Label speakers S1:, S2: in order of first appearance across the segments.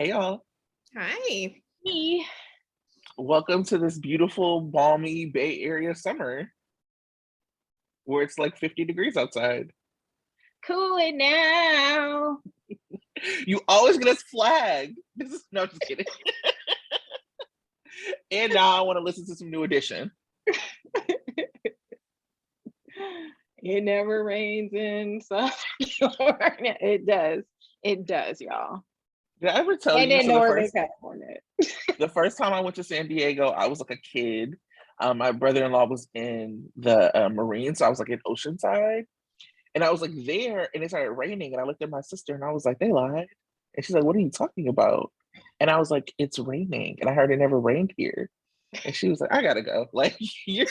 S1: Hey y'all,
S2: Hi.
S3: Me.
S1: welcome to this beautiful, balmy Bay Area summer where it's like 50 degrees outside.
S3: Cool it now.
S1: You always get us flagged. No, just kidding. And now I want to listen to some New Edition.
S3: It never rains in South California. It does. It does, y'all.
S1: Did I ever tell
S3: And
S1: you?
S3: in Northern California.
S1: The first time I went to San Diego, I was like a kid. My brother-in-law was in the Marine, so I was like in Oceanside. And I was like there, and it started raining. And I looked at my sister, and I was like, "They lied." And she's like, "What are you talking about?" And I was like, "It's raining." And I heard it never rained here. And she was like, "I gotta go. Like you're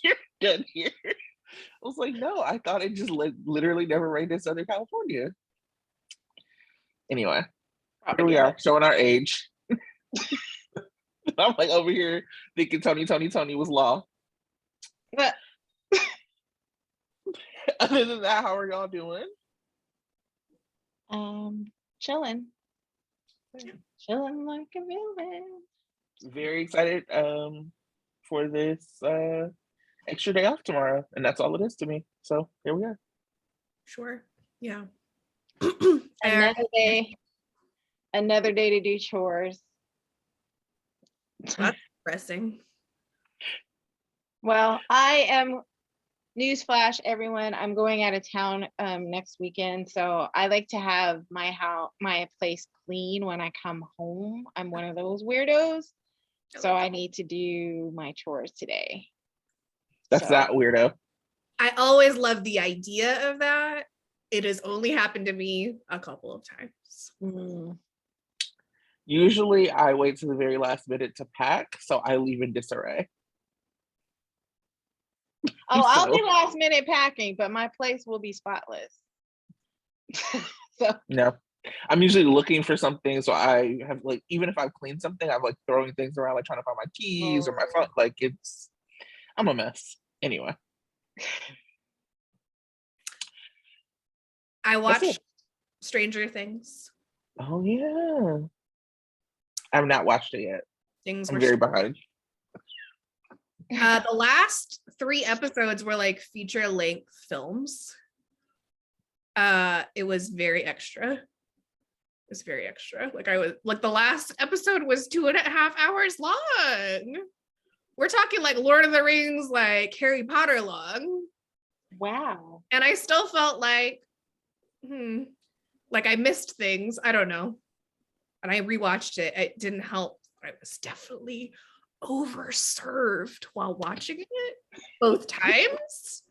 S1: you're done here." I was like, "No, I thought it just literally never rained in Southern California." Anyway, here we are showing our age. I'm like over here thinking Tony was law. Other than that, how are y'all doing?
S3: Chilling like a villain.
S1: Very excited for this extra day off tomorrow, and that's all it is to me. So here we are.
S2: Sure. Yeah.
S3: Another day to do chores.
S2: That's depressing.
S3: Well, I am, newsflash everyone, I'm going out of town next weekend, so I like to have my place clean when I come home. I'm one of those weirdos, so I need to do my chores today.
S1: That's that weirdo.
S2: I always love the idea of that. It has only happened to me a couple of times.
S1: Usually I wait to the very last minute to pack, so I leave in disarray.
S3: Oh, I'll do last minute packing, but my place will be spotless. So
S1: no, I'm usually looking for something, so I have like, even if I've cleaned something, I'm like throwing things around, like trying to find my keys or my phone. Like I'm a mess. Anyway.
S2: I watched Stranger Things.
S1: Oh yeah. I've not watched it yet. I'm very behind.
S2: The last 3 episodes were like feature-length films. It was very extra. Like the last episode was 2.5 hours long. We're talking like Lord of the Rings, like Harry Potter long.
S3: Wow.
S2: And I still felt like I missed things. I don't know. And I rewatched it. It didn't help. I was definitely overserved while watching it both times.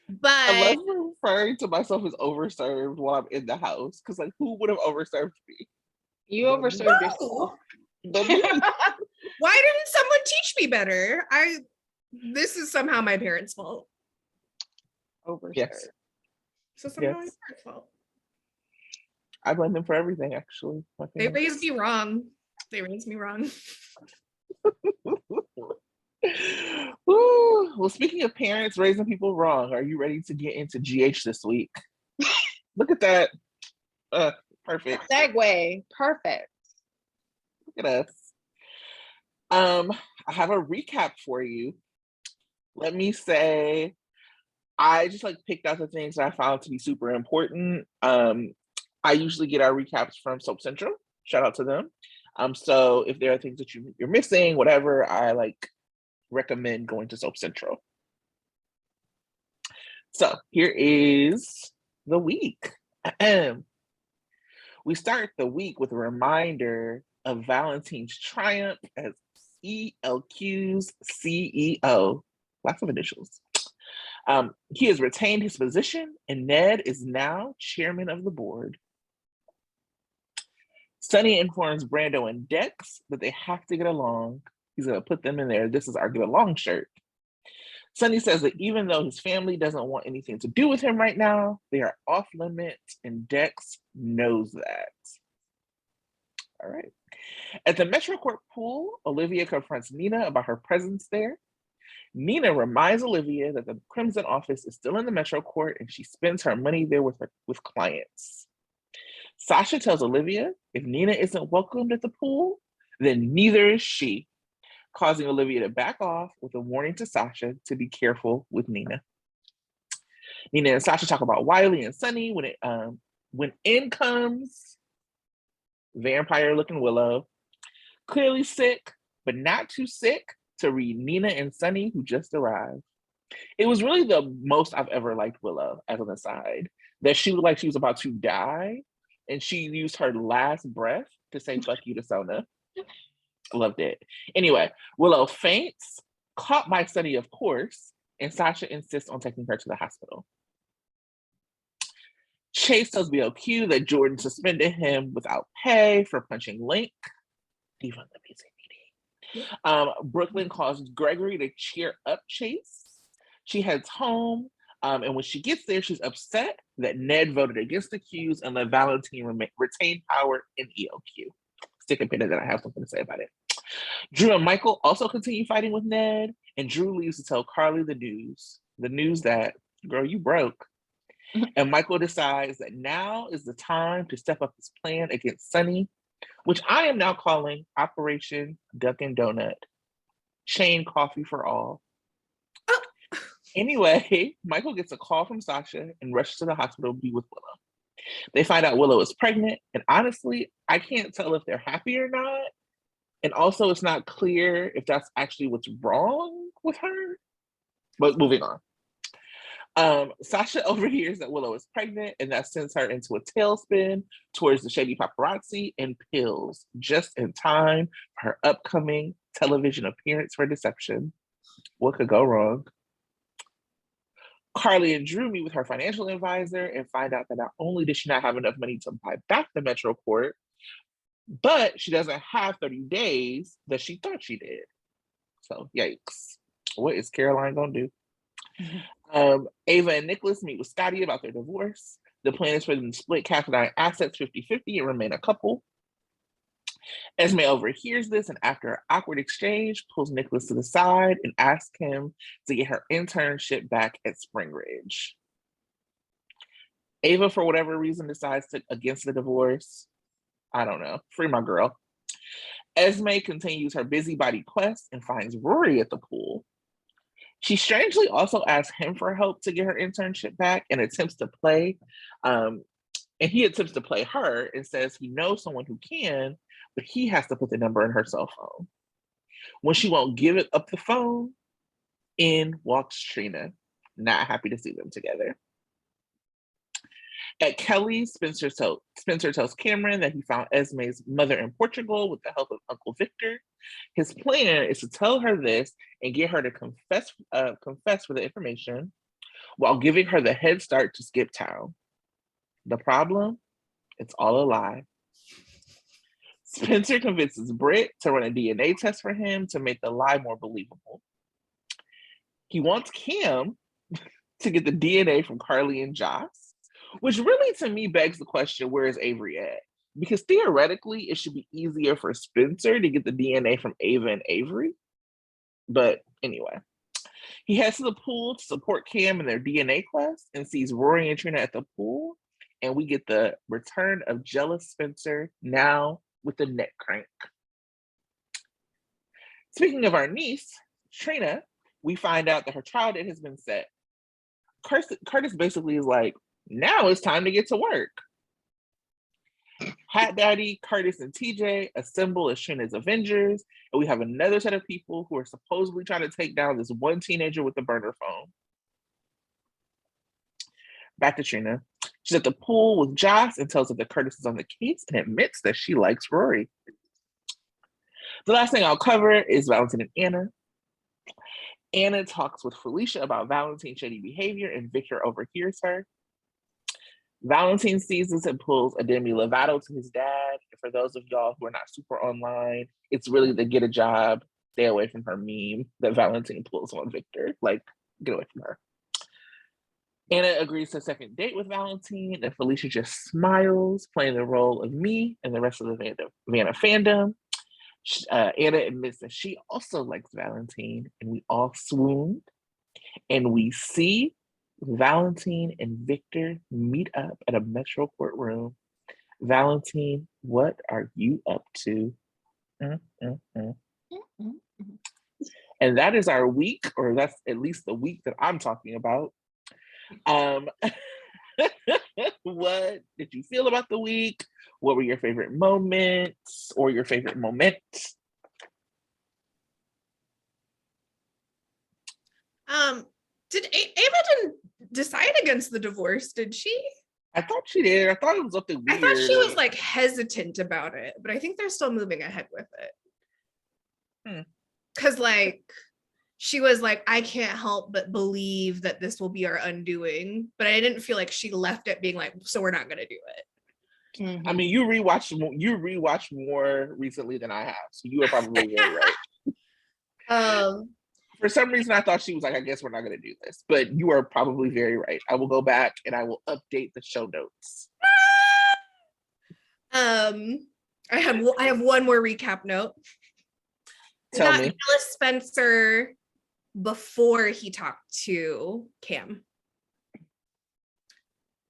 S2: But
S1: I love referring to myself as overserved while I'm in the house, because like, who would have overserved me?
S3: You overserved yourself.
S2: Why didn't someone teach me better? This is somehow my parents' fault.
S3: Overserved.
S1: Yes.
S2: So somehow my parents' fault.
S1: I blame them for everything, actually.
S2: They raised me wrong.
S1: Ooh, well, speaking of parents raising people wrong, are you ready to get into GH this week? Look at that. Perfect.
S3: Segue. Perfect.
S1: Look at us. I have a recap for you. Let me say, I just like picked out the things that I found to be super important. I usually get our recaps from Soap Central. Shout out to them. So if there are things that you're missing, whatever, I like recommend going to Soap Central. So here is the week. We start the week with a reminder of Valentine's triumph as ELQ's CEO. Lots of initials. He has retained his position, and Ned is now chairman of the board. Sonny informs Brando and Dex that they have to get along. He's going to put them in there. This is our get along shirt. Sonny says that even though his family doesn't want anything to do with him right now, they are off limits, and Dex knows that. All right. At the MetroCorp pool, Olivia confronts Nina about her presence there. Nina reminds Olivia that the Crimson office is still in the MetroCorp, and she spends her money there with clients. Sasha tells Olivia if Nina isn't welcomed at the pool, then neither is she, causing Olivia to back off with a warning to Sasha to be careful with Nina. Nina and Sasha talk about Wiley and Sunny when in comes vampire-looking Willow, clearly sick, but not too sick to read Nina and Sunny, who just arrived. It was really the most I've ever liked Willow, as an aside, that she looked like she was about to die, and she used her last breath to say fuck you to Sona. Loved it. Anyway, Willow faints, caught by Sunny, of course, and Sasha insists on taking her to the hospital. Chase tells ELQ that Jordan suspended him without pay for punching Link. Diva, let me say meeting. Brooklyn calls Gregory to cheer up Chase. She heads home, and when she gets there, she's upset that Ned voted against the Qs and let Valentine retain power in ELQ. Stick a pin in that, I have something to say about it. Drew and Michael also continue fighting with Ned, and Drew leaves to tell Carly the news that, girl, you broke. And Michael decides that now is the time to step up his plan against Sunny, which I am now calling Operation Dunkin' Donut. Chain coffee for all. Anyway, Michael gets a call from Sasha and rushes to the hospital to be with Willow. They find out Willow is pregnant, and honestly, I can't tell if they're happy or not. And also, it's not clear if that's actually what's wrong with her. But moving on. Sasha overhears that Willow is pregnant, and that sends her into a tailspin towards the shady paparazzi and pills just in time for her upcoming television appearance for Deception. What could go wrong? Carly and Drew meet with her financial advisor and find out that not only did she not have enough money to buy back the Metro Court, but she doesn't have 30 days that she thought she did. So, yikes. What is Caroline going to do? Ava and Nicholas meet with Scotty about their divorce. The plan is for them to split Catherine's assets 50-50 and remain a couple. Esme overhears this and after an awkward exchange, pulls Nicholas to the side and asks him to get her internship back at Spring Ridge. Ava, for whatever reason, decides against the divorce. I don't know. Free my girl. Esme continues her busybody quest and finds Rory at the pool. She strangely also asks him for help to get her internship back and attempts to play. And he attempts to play her and says he knows someone who can, but he has to put the number in her cell phone. When she won't give it up the phone, in walks Trina. Not happy to see them together. At Kelly's, Spencer tells Cameron that he found Esme's mother in Portugal with the help of Uncle Victor. His plan is to tell her this and get her to confess for the information while giving her the head start to skip town. The problem? It's all a lie. Spencer convinces Britt to run a DNA test for him to make the lie more believable. He wants Cam to get the DNA from Carly and Joss, which really to me begs the question, where is Avery at? Because theoretically, it should be easier for Spencer to get the DNA from Ava and Avery. But anyway, he heads to the pool to support Cam in their DNA quest and sees Rory and Trina at the pool. And we get the return of jealous Spencer, now with the neck crank. Speaking of our niece, Trina, we find out that her trial date has been set. Curtis basically is like, now it's time to get to work. Hat Daddy, Curtis, and TJ assemble as Trina's Avengers, and we have another set of people who are supposedly trying to take down this one teenager with the burner phone. Back to Trina. She's at the pool with Joss and tells her that Curtis is on the case and admits that she likes Rory. The last thing I'll cover is Valentine and Anna. Anna talks with Felicia about Valentine's shady behavior and Victor overhears her. Valentine sees this and pulls a Demi Lovato to his dad. And for those of y'all who are not super online, it's really the get a job, stay away from her meme that Valentine pulls on Victor. Like, get away from her. Anna agrees to a second date with Valentine, and Felicia just smiles, playing the role of me and the rest of the Vanna fandom. Anna admits that she also likes Valentine, and we all swooned. And we see Valentine and Victor meet up at a Metro courtroom Valentine, what are you up to? Mm, mm, mm. And that is our week, or that's at least the week that I'm talking about. What did you feel about the week? What were your favorite moments or your favorite moments?
S2: Did Ava didn't decide against the divorce, did she?
S1: I thought she did. I thought it was something
S2: I
S1: weird.
S2: thought she was like hesitant about it, but I think they're still moving ahead with it. Because like she was like, I can't help but believe that this will be our undoing, but I didn't feel like she left it being like, so we're not gonna do it.
S3: Mhm.
S1: I mean, you rewatched more recently than I have, so you are probably very right. For some reason, I thought she was like, I guess we're not going to do this, but you are probably very right. I will go back and I will update the show notes.
S2: I have one more recap note.
S1: Tell me.
S2: Jealous Spencer before he talked to Cam,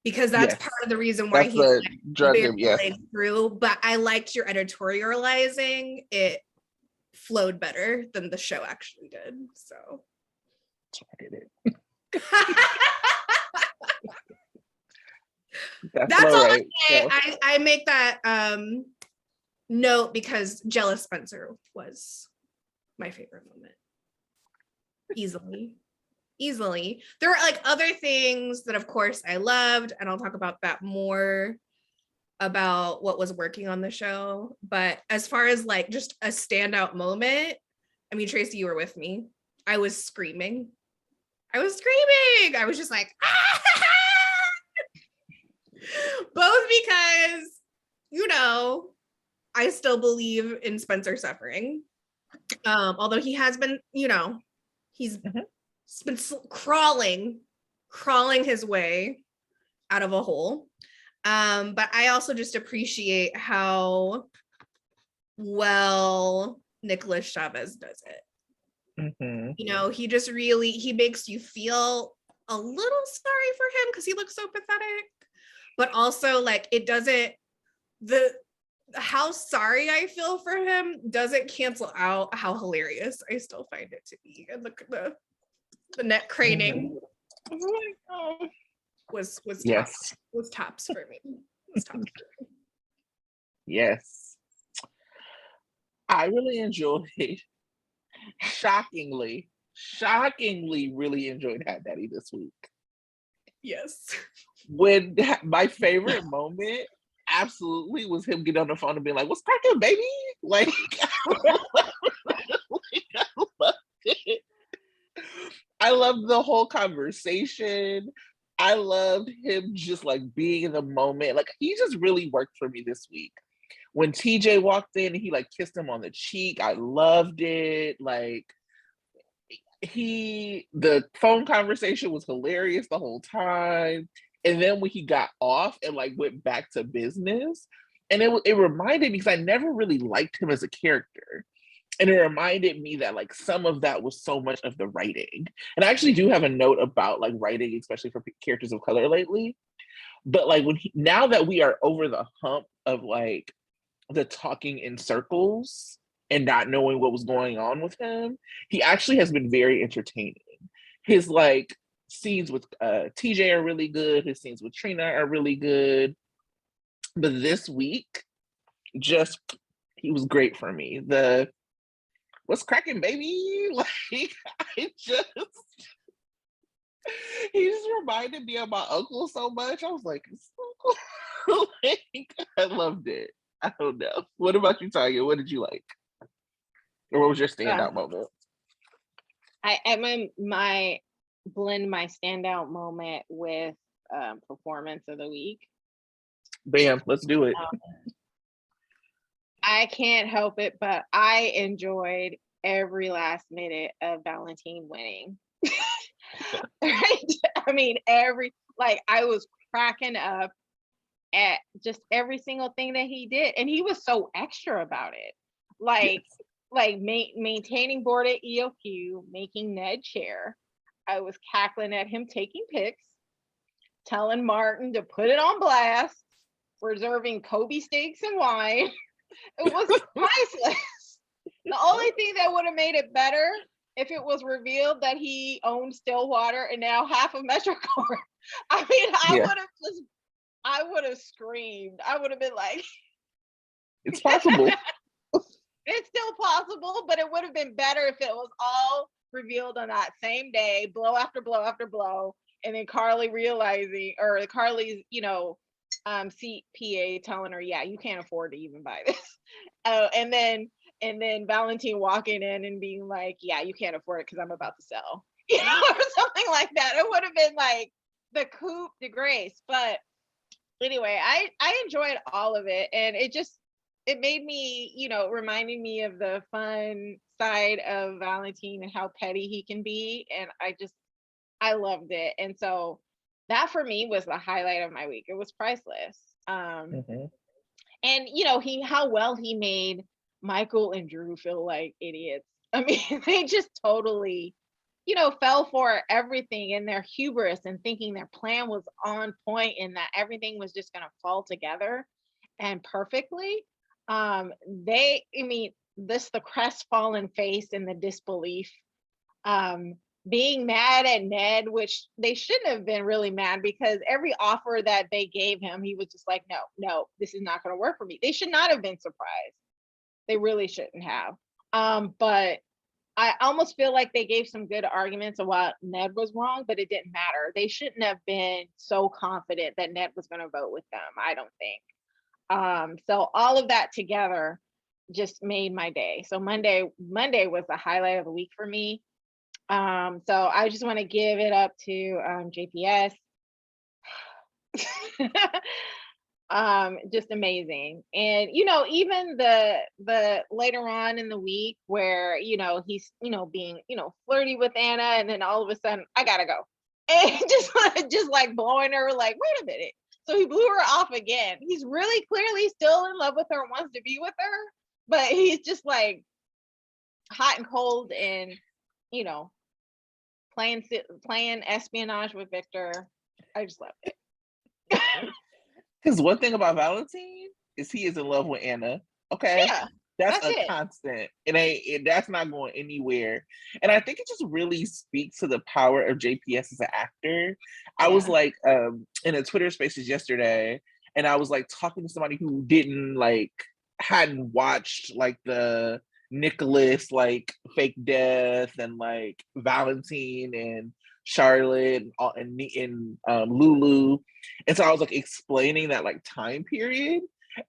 S2: because that's part of the reason why he barreling through. But I liked your editorializing. It flowed better than the show actually did. So
S1: I did it.
S2: That's all right. I make that note because Jealous Spencer was my favorite moment. Easily. There are like other things that of course I loved, and I'll talk about that more about what was working on the show. But as far as like just a standout moment, I mean, Tracy, you were with me. I was screaming. I was just like, ah! Both because, you know, I still believe in Spencer suffering. Although he has been, you know, he's been crawling his way out of a hole. But I also just appreciate how well Nicholas Chavez does it. You know, he makes you feel a little sorry for him because he looks so pathetic, but also like how sorry I feel for him doesn't cancel out how hilarious I still find it to be. And the neck craning was
S1: yes.
S2: tops for me.
S1: Yes. I really enjoyed, shockingly really enjoyed Hat Daddy this week.
S2: Yes.
S1: When my favorite moment absolutely was him getting on the phone and being like, what's cracking, baby? Like, I loved it. I loved the whole conversation. I loved him just like being in the moment. Like, he just really worked for me this week. When TJ walked in and he like kissed him on the cheek, I loved it. Like, the phone conversation was hilarious the whole time. And then when he got off and like went back to business, and it reminded me, because I never really liked him as a character. And it reminded me that like some of that was so much of the writing. And I actually do have a note about like writing, especially for characters of color lately. But like now that we are over the hump of like the talking in circles and not knowing what was going on with him, he actually has been very entertaining. His like scenes with TJ are really good. His scenes with Trina are really good. But this week, he was great for me. What's cracking, baby? Like, he just reminded me of my uncle so much. I was like, I loved it. I don't know. What about you, Tanya? What did you like? Or what was your standout moment?
S3: I blend my standout moment with performance of the week.
S1: Bam, let's do it.
S3: I can't help it, but I enjoyed every last minute of Valentine winning. Right? I mean, I was cracking up at just every single thing that he did, and he was so extra about it. Like, yes. Maintaining board at ELQ, making Ned chair. I was cackling at him taking pics, telling Martin to put it on blast. reserving Kobe steaks and wine. It was priceless. The only thing that would have made it better if it was revealed that he owned Stillwater and now half of MetroCorp. I mean, I would have screamed. I would have been like,
S1: it's possible.
S3: it's still possible, but it would have been better if it was all revealed on that same day, blow after blow after blow, and then Carly realizing, or Carly's, CPA telling her, yeah, you can't afford to even buy this. And then Valentine walking in and being like, yeah, you can't afford it because I'm about to sell, or something like that. It would have been like the coup de grace. But anyway, I enjoyed all of it, and it made me, reminding me of the fun side of Valentine and how petty he can be, and I loved it. And so that for me was the highlight of my week. It was priceless. And how well he made Michael and Drew feel like idiots. I mean, they just totally, fell for everything in their hubris and thinking their plan was on point and that everything was just going to fall together and perfectly. The crestfallen face and the disbelief, being mad at Ned, which they shouldn't have been really mad, because every offer that they gave him, he was just like, no, this is not going to work for me. They should not have been surprised. They really shouldn't have. But I almost feel like they gave some good arguments of why Ned was wrong, but it didn't matter. They shouldn't have been so confident that Ned was going to vote with them, I don't think. So all of that together just made my day. So Monday was the highlight of the week for me. So I just want to give it up to JPS. Just amazing. And even the later on in the week where he's being flirty with Anna, and then all of a sudden I gotta go, and just like blowing her, like, wait a minute. So he blew her off again. He's really clearly still in love with her, wants to be with her, but he's just like hot and cold, and playing espionage with Victor. I just love it.
S1: Because one thing about Valentine is he is in love with Anna. Okay,
S3: yeah,
S1: that's a
S3: it.
S1: constant. That's not going anywhere. And I think it just really speaks to the power of JPS as an actor. I was like in a Twitter Spaces yesterday, and I was like talking to somebody who hadn't watched like the Nicholas like fake death and like Valentine and Charlotte and Lulu. And so I was like explaining that like time period,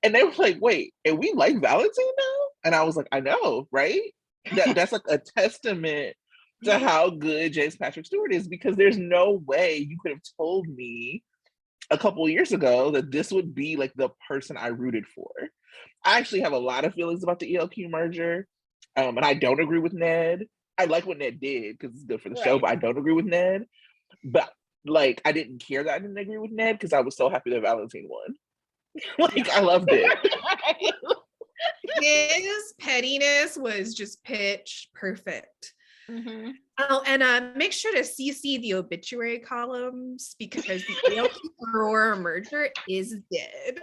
S1: and they were like, wait, and we like Valentine now? And I was like, I know, right? That's like a testament to how good James Patrick Stewart is, because there's no way you could have told me a couple of years ago that this would be like the person I rooted for. I actually have a lot of feelings about the ELQ merger, and I don't agree with Ned. I like what Ned did because it's good for the show, but I don't agree with Ned. But like, I didn't care that I didn't agree with Ned because I was so happy that Valentine won. I loved it.
S2: His pettiness was just pitch perfect. Oh, and make sure to CC the obituary columns, because the ELQ merger is dead.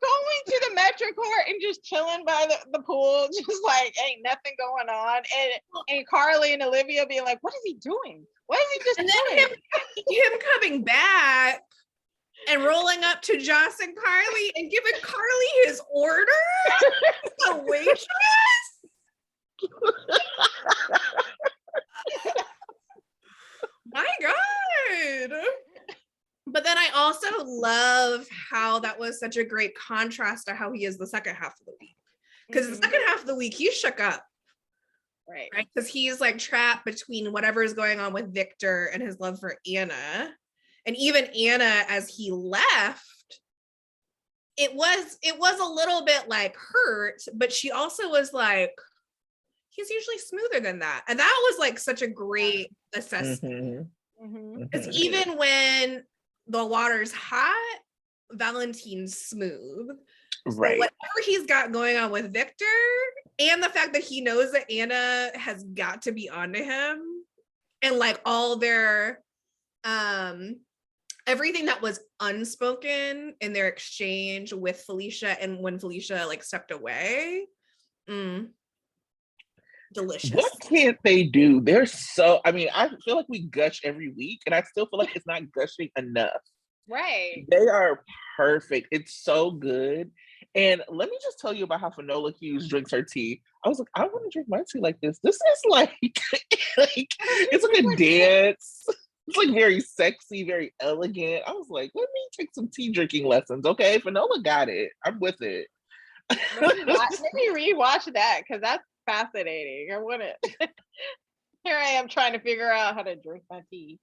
S3: Going to the MetroCorp and just chilling by the pool, just like ain't nothing going on, and Carly and Olivia being like, "What is he doing? What is he just doing?"
S2: Him coming back and rolling up to Joss and Carly and giving Carly his order. The waitress. My God. But then I also love how that was such a great contrast to how he is the second half of the week. Because the second half of the week, he shook up. Right? Because he's like trapped between whatever is going on with Victor and his love for Anna. And even Anna, as he left, it was a little bit like hurt, but she also was like, he's usually smoother than that. And that was like such a great assessment. Because even when the water's hot, Valentine's smooth. Right. So whatever he's got going on with Victor, and the fact that he knows that Anna has got to be onto him, and like all their everything that was unspoken in their exchange with Felicia, and when Felicia like stepped away. Delicious.
S1: What can't they do? They're so, I mean, I feel like we gush every week, and I still feel like it's not gushing enough.
S3: Right.
S1: They are perfect. It's so good. And let me just tell you about how Finola Hughes drinks her tea. I was like, I want to drink my tea like this. This is like, it's like a dance. It's like very sexy, very elegant. I was like, let me take some tea drinking lessons. Okay, Finola got it. I'm with it.
S3: Let me rewatch that because that's fascinating. I want to. Here I am trying to figure out how to drink my tea.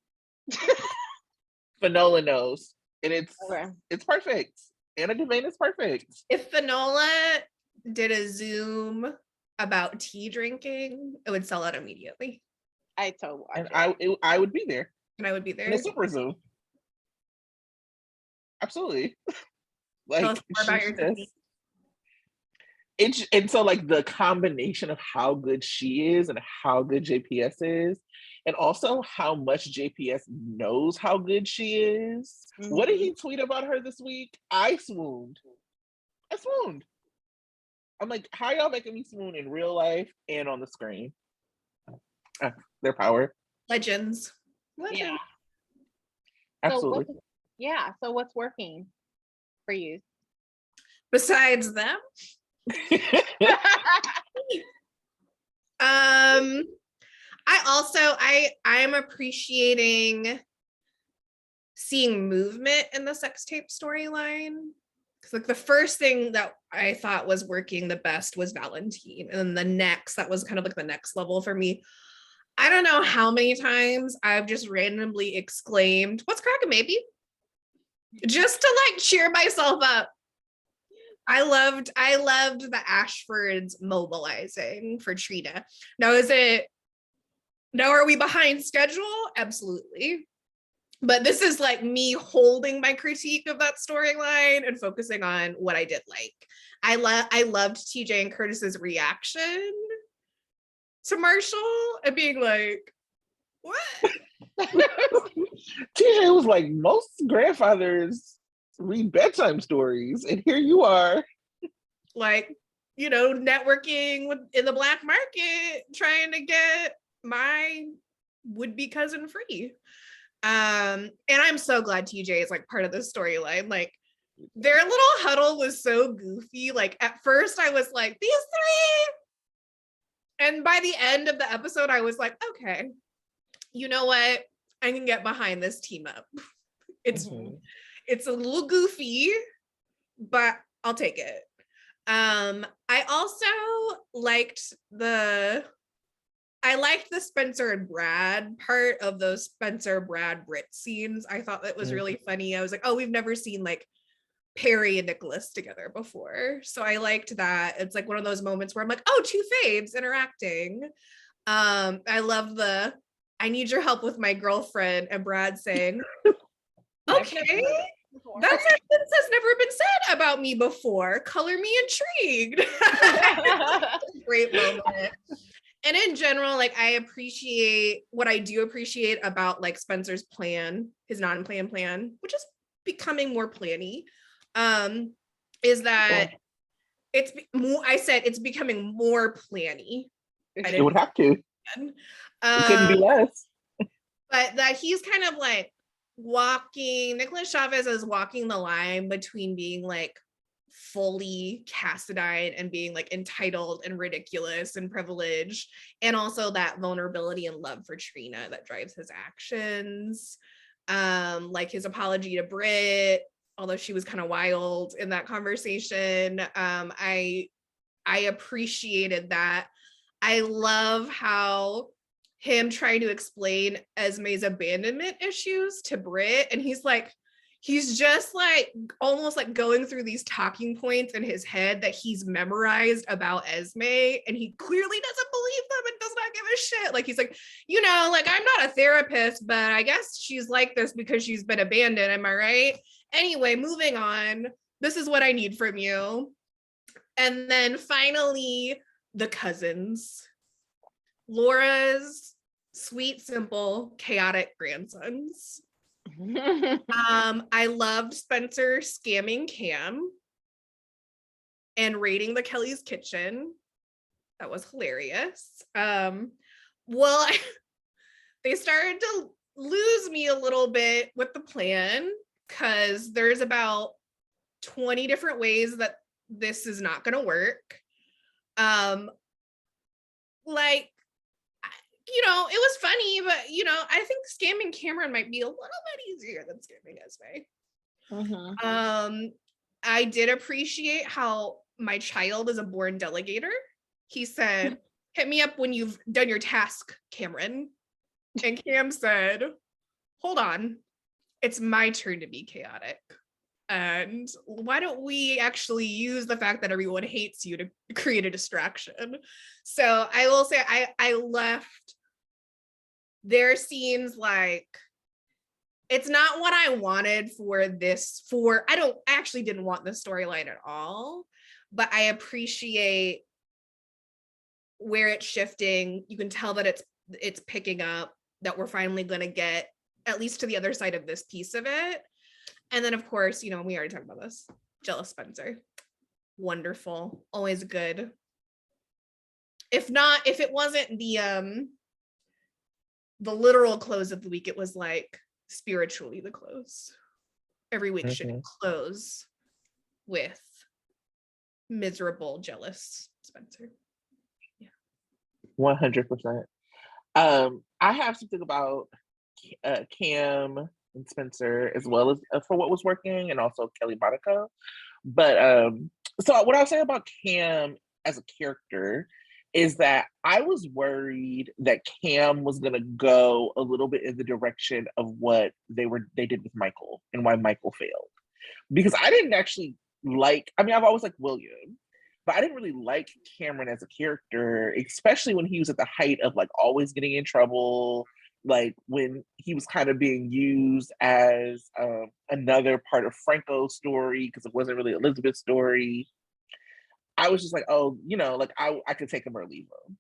S1: Finola knows, and
S3: Okay.
S1: it's perfect. Anna Devane is perfect.
S2: If Finola did a Zoom about tea drinking, it would sell out immediately.
S3: I totally watch
S1: And
S3: it.
S1: I would be there.
S2: And I would be there.
S1: In a super Zoom. Absolutely.
S2: Tell
S1: Like
S2: us more about your technique.
S1: And so like the combination of how good she is and how good JPS is, and also how much JPS knows how good she is. Mm-hmm. What did he tweet about her this week? I swooned. I'm like, how y'all making me swoon in real life and on the screen? Their power.
S2: Legends.
S3: Yeah.
S1: Absolutely.
S3: So what's working for you?
S2: Besides them? I am appreciating seeing movement in the sex tape storyline, because like the first thing that I thought was working the best was Valentine, and then the next, that was kind of like the next level for me. I don't know how many times I've just randomly exclaimed, "What's cracking, baby?" just to like cheer myself up. I loved the Ashfords mobilizing for Trina. Now are we behind schedule? Absolutely. But this is like me holding my critique of that storyline and focusing on what I did like. I loved TJ and Curtis's reaction to Marshall and being like, what?
S1: TJ was like, most grandfathers read bedtime stories, and here you are,
S2: like, you know, networking in the black market, trying to get my would-be cousin free. And I'm so glad TJ is like part of this storyline. Like, their little huddle was so goofy. Like, at first I was like, these three, and by the end of the episode I was like, okay, you know what, I can get behind this team up. It's a little goofy, but I'll take it. I also liked the Spencer and Brad part of those Spencer, Brad, Britt scenes. I thought that was really funny. I was like, oh, we've never seen like Perry and Nicholas together before. So I liked that. It's like one of those moments where I'm like, oh, two faves interacting. I love the, I need your help with my girlfriend, and Brad saying, okay, that sentence has never been said about me before. Color me intrigued. Great moment. And in general, like, I appreciate what I do appreciate about like Spencer's plan, his non-plan plan, which is becoming more planny, is that it's more, I said it's becoming more planny.
S1: It would have to. It couldn't be less.
S2: But that he's kind of like Nicholas Chavez is walking the line between being like fully Cassadine and being like entitled and ridiculous and privileged, and also that vulnerability and love for Trina that drives his actions. Like his apology to Britt, although she was kind of wild in that conversation. I appreciated that. I love how him trying to explain Esme's abandonment issues to Britt, and he's just like almost like going through these talking points in his head that he's memorized about Esme, and he clearly doesn't believe them and does not give a shit. Like, he's like, you know, like, I'm not a therapist, but I guess she's like this because she's been abandoned, am I right? Anyway, moving on. This is what I need from you. And then finally, the cousins. Laura's sweet, simple, chaotic grandsons. I loved Spencer scamming Cam and raiding the Kelly's kitchen. That was hilarious. Well, they started to lose me a little bit with the plan because there's about 20 different ways that this is not going to work. Like, you know, it was funny, but you know, I think scamming Cameron might be a little bit easier than scamming Esme. I did appreciate how my child is a born delegator. He said, "Hit me up when you've done your task, Cameron." And Cam said, "Hold on, it's my turn to be chaotic. And why don't we actually use the fact that everyone hates you to create a distraction?" So I will say I left their scenes like, it's not what I wanted for this, I actually didn't want this storyline at all, but I appreciate where it's shifting. You can tell that it's picking up, that we're finally going to get at least to the other side of this piece of it. And then, of course, you know, we already talked about this. Jealous Spencer. Wonderful. Always good. If it wasn't the literal close of the week, it was like spiritually the close. Every week should close with miserable, jealous Spencer. Yeah.
S1: 100%. I have something about Cam and Spencer, as well as for what was working, and also Kelly Monaco. But so what I'll say about Cam as a character is that I was worried that Cam was gonna go a little bit in the direction of what they did with Michael and why Michael failed. Because I didn't actually I've always liked William, but I didn't really like Cameron as a character, especially when he was at the height of like always getting in trouble, like when he was kind of being used as another part of Franco's story because it wasn't really Elizabeth's story. I was just like, oh, you know, like I could take him or leave him.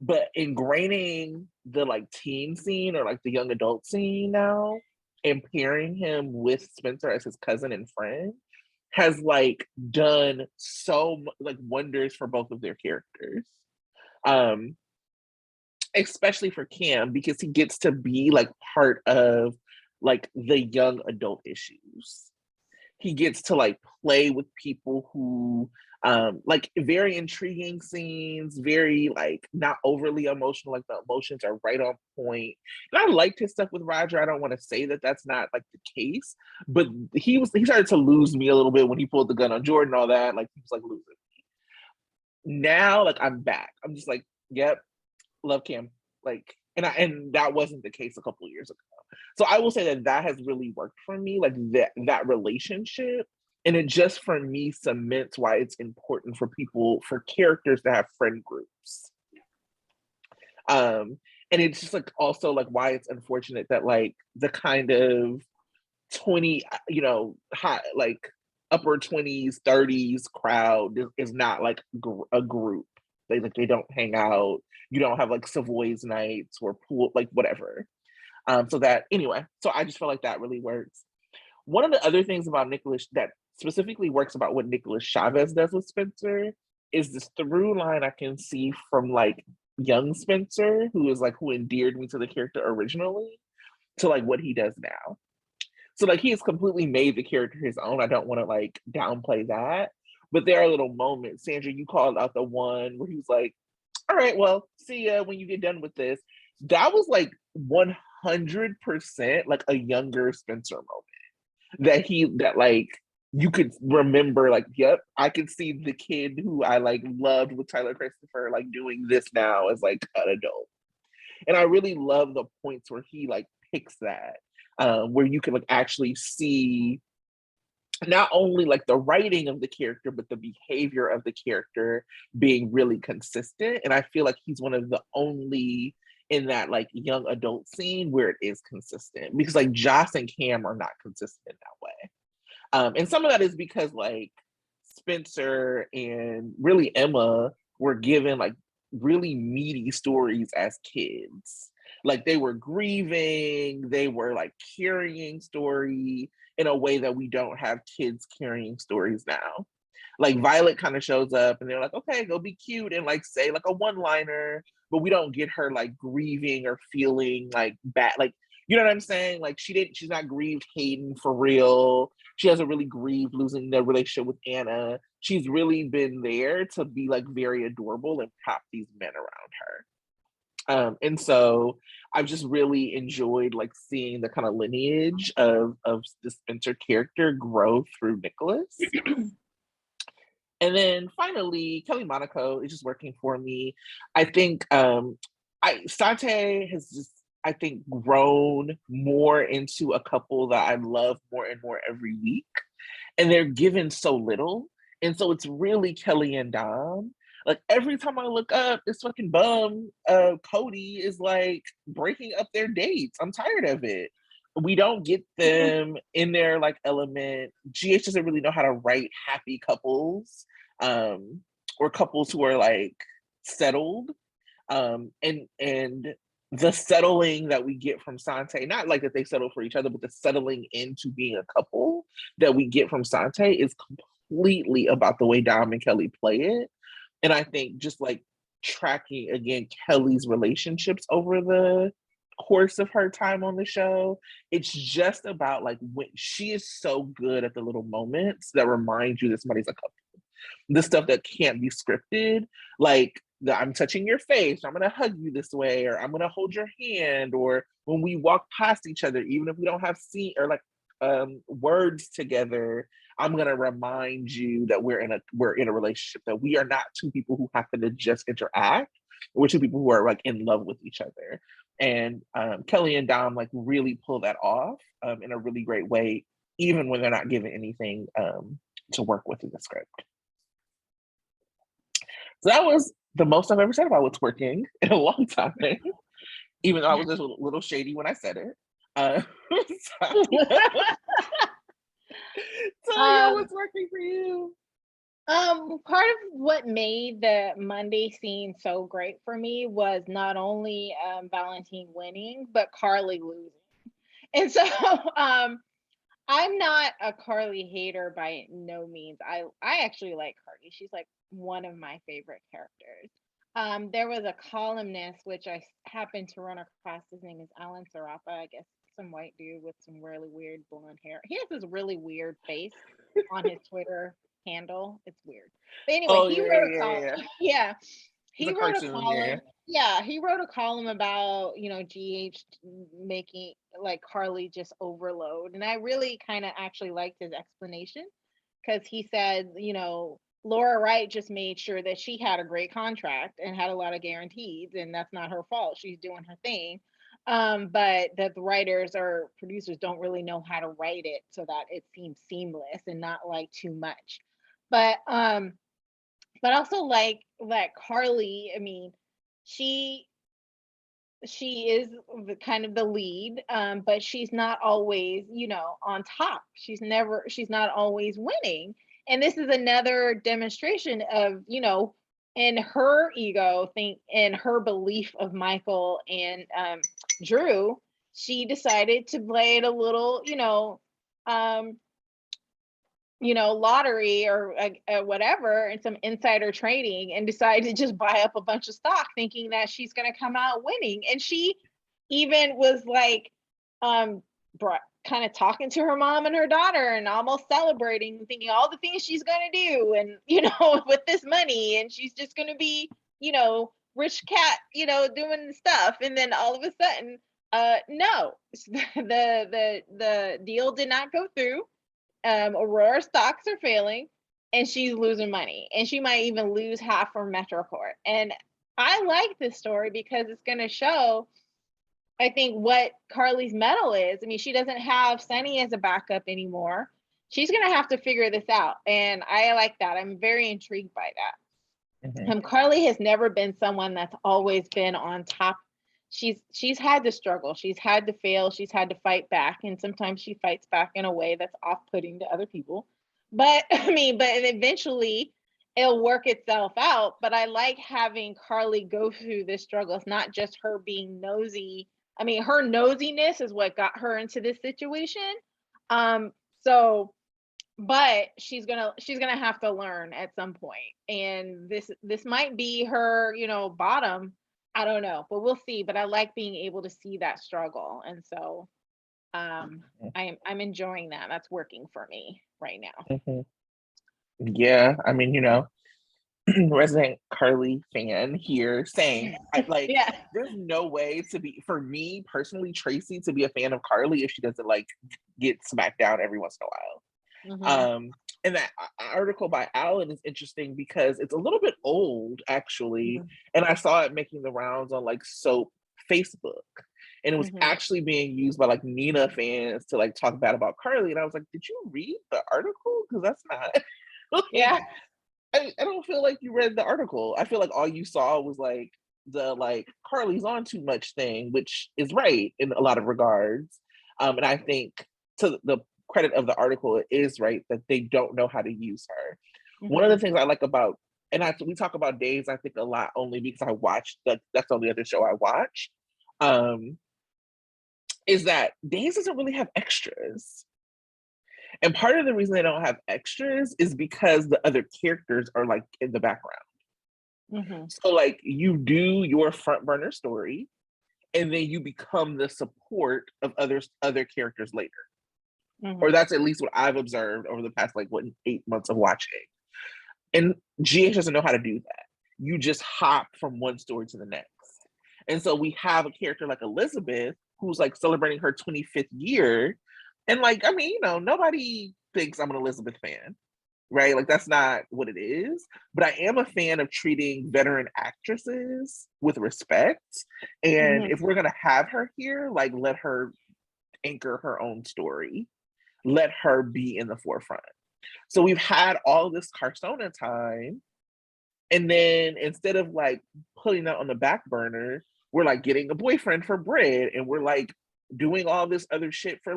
S1: But ingraining the like teen scene or like the young adult scene now and pairing him with Spencer as his cousin and friend has like done so like wonders for both of their characters. Especially for Cam, because he gets to be like part of like the young adult issues. He gets to like play with people who like very intriguing scenes, very like not overly emotional, like the emotions are right on point. And I liked his stuff with Roger. I don't want to say that that's not like the case, but he started to lose me a little bit when he pulled the gun on Jordan, all that, like he was like losing me. Now like I'm back, I'm just like, yep, love Cam. Like, and that wasn't the case a couple of years ago. So I will say that has really worked for me, like that relationship. And it just for me cements why it's important for characters to have friend groups. And it's just like also like why it's unfortunate that like the kind of 20, you know, hot, like upper 20s, 30s crowd is not like a group. They don't hang out. You don't have like Savoy's nights or pool, like whatever. So I just feel like that really works. One of the other things about Nicholas that specifically works about what Nicholas Chavez does with Spencer is this through line I can see from like young Spencer, who endeared me to the character originally, to like what he does now. So like he has completely made the character his own. I don't want to like downplay that, but there are little moments. Sandra, you called out the one where he was like, all right, well, see ya when you get done with this. That was like 100% like a younger Spencer moment that like you could remember, like, yep, I could see the kid who I like loved with Tyler Christopher like doing this now as like an adult. And I really love the points where he like picks that, where you can like actually see not only like the writing of the character, but the behavior of the character being really consistent. And I feel like he's one of the only in that like young adult scene where it is consistent, because like Joss and Cam are not consistent in that way. And some of that is because like Spencer and really Emma were given like really meaty stories as kids. Like they were grieving, they were like carrying story in a way that we don't have kids carrying stories now. Like Violet kind of shows up and they're like, okay, go be cute and like say like a one-liner, but we don't get her like grieving or feeling like bad. Like, you know what I'm saying? Like she's not grieved Hayden for real. She hasn't really grieved losing the relationship with Anna. She's really been there to be like very adorable and prop these men around her. And so I've just really enjoyed like seeing the kind of lineage of the Spencer character grow through Nicholas. And then finally, Kelly Monaco is just working for me. I think Sante has just, I think, grown more into a couple that I love more and more every week. And they're given so little. And so it's really Kelly and Dom. Like every time I look up, this fucking bum, Cody, is like breaking up their dates. I'm tired of it. We don't get them in their like element. GH doesn't really know how to write happy couples, or couples who are like settled. And the settling that we get from Sante, not like that they settle for each other, but the settling into being a couple that we get from Sante is completely about the way Dom and Kelly play it. And I think just like tracking again Kelly's relationships over the course of her time on the show, it's just about like when she is so good at the little moments that remind you that somebody's a couple. The stuff that can't be scripted, like I'm touching your face, I'm gonna hug you this way, or I'm gonna hold your hand, or when we walk past each other, even if we don't have scene or like words together, I'm gonna remind you that we're in a relationship, that we are not two people who happen to just interact. We're two people who are like in love with each other. And Kelly and Dom like really pull that off in a really great way, even when they're not given anything to work with in the script. So that was the most I've ever said about what's working in a long time, even though I was just a little shady when I said it. So yeah, what's working for you?
S3: Part of what made the Monday scene so great for me was not only Valentine winning, but Carly losing. And so I'm not a Carly hater by no means. I actually like Carly. She's like one of my favorite characters. There was a columnist, which I happened to run across. His name is Alan Sarapa, I guess, some white dude with some really weird blonde hair. He has this really weird face on his Twitter handle. It's weird. But anyway, he wrote a column. Yeah. He wrote a column. Yeah, he wrote a column about, GH making like Carly just overload. And I really kind of actually liked his explanation, because he said, Laura Wright just made sure that she had a great contract and had a lot of guarantees, and that's not her fault. She's doing her thing. But that the writers or producers don't really know how to write it so that it seems seamless and not like too much. But also like Carly, I mean, she is kind of the lead, but she's not always, on top. She's not always winning. And this is another demonstration of, in her ego in her belief of Michael and Drew, she decided to play it a little, lottery or whatever, and some insider trading, and decided to just buy up a bunch of stock thinking that she's going to come out winning. And she even was like kind of talking to her mom and her daughter and almost celebrating, thinking all the things she's going to do and with this money, and she's just going to be rich cat doing stuff. And then all of a sudden no, the deal did not go through. Aurora stocks are failing, and she's losing money, and she might even lose half her MetroCorp. And I like this story because it's going to show, I think, what Carly's mettle is. I mean, she doesn't have Sunny as a backup anymore. She's going to have to figure this out, and I like that. I'm very intrigued by that.
S1: Mm-hmm.
S3: Carly has never been someone that's always been on top. She's had to struggle. She's had to fail. She's had to fight back. And sometimes she fights back in a way that's off-putting to other people. But eventually, it'll work itself out. But I like having Carly go through this struggle. It's not just her being nosy. I mean, her nosiness is what got her into this situation. So, but she's gonna have to learn at some point, and this might be her, bottom. I don't know, but we'll see. But I like being able to see that struggle, and so I'm enjoying that. That's working for me right now.
S1: Yeah, I mean, resident Carly fan here saying,
S3: Yeah.
S1: there's no way for me personally, Tracy, to be a fan of Carly if she doesn't get smacked down every once in a while. And that article by Alan is interesting because it's a little bit old, actually, and I saw it making the rounds on Soap Facebook, and it was actually being used by Nina fans to talk bad about Carly, and I was like, did you read the article? Because that's not.
S3: Yeah.
S1: I don't feel like you read the article. I feel like all you saw was the Carly's on too much thing, which is right in a lot of regards. And I think to the credit of the article, it is right that they don't know how to use her. One of the things I like about, and we talk about Days, I think a lot only because I watched that's the only other show I watch, is that Days doesn't really have extras. And part of the reason they don't have extras is because the other characters are in the background. So you do your front burner story, and then you become the support of other characters later. Or that's at least what I've observed over the past 8 months of watching. And GH doesn't know how to do that. You just hop from one story to the next. And so we have a character like Elizabeth who's celebrating her 25th year. And I mean, nobody thinks I'm an Elizabeth fan, right? That's not what it is. But I am a fan of treating veteran actresses with respect. And if we're gonna have her here, let her anchor her own story. Let her be in the forefront. So we've had all this Carsona time, and then instead of putting that on the back burner, we're getting a boyfriend for Brid, and we're doing all this other shit for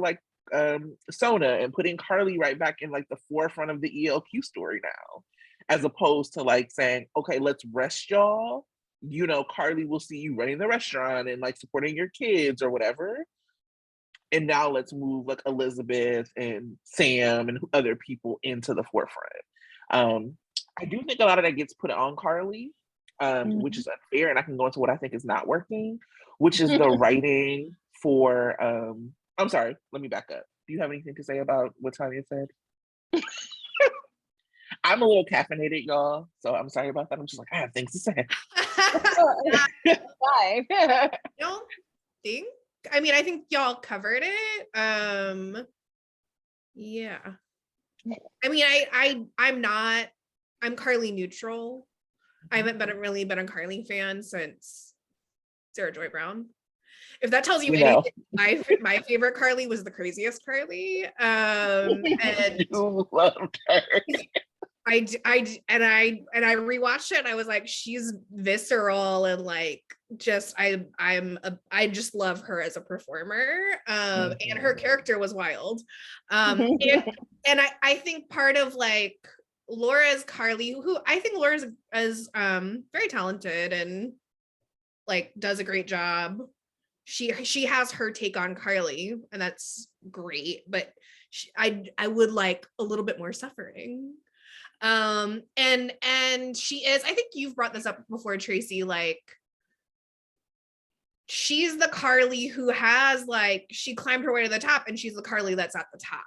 S1: Sona, and putting Carly right back in the forefront of the ELQ story now, as opposed to saying, okay, let's rest y'all. Carly will see you running the restaurant and supporting your kids or whatever. And now let's move Elizabeth and Sam and other people into the forefront. I do think a lot of that gets put on Carly, which is unfair. And I can go into what I think is not working, which is the writing for, I'm sorry, let me back up. Do you have anything to say about what Tanya said? I'm a little caffeinated, y'all. So I'm sorry about that. I'm just I have things to say.
S3: Why?
S2: I don't think. I mean, I think y'all covered it. Yeah. I mean, I'm Carly neutral. I haven't really been a Carly fan since Sarah Joy Brown. If that tells you anything, my favorite Carly was the craziest Carly. And
S1: you loved her.
S2: I rewatched it and I was like, she's visceral and I just love her as a performer. And her character was wild. And I think part of Laura's Carly, who I think Laura's is very talented and does a great job. She has her take on Carly, and that's great, but I would like a little bit more suffering. And she is, I think you've brought this up before, Tracy, she's the Carly who has she climbed her way to the top, and she's the Carly that's at the top.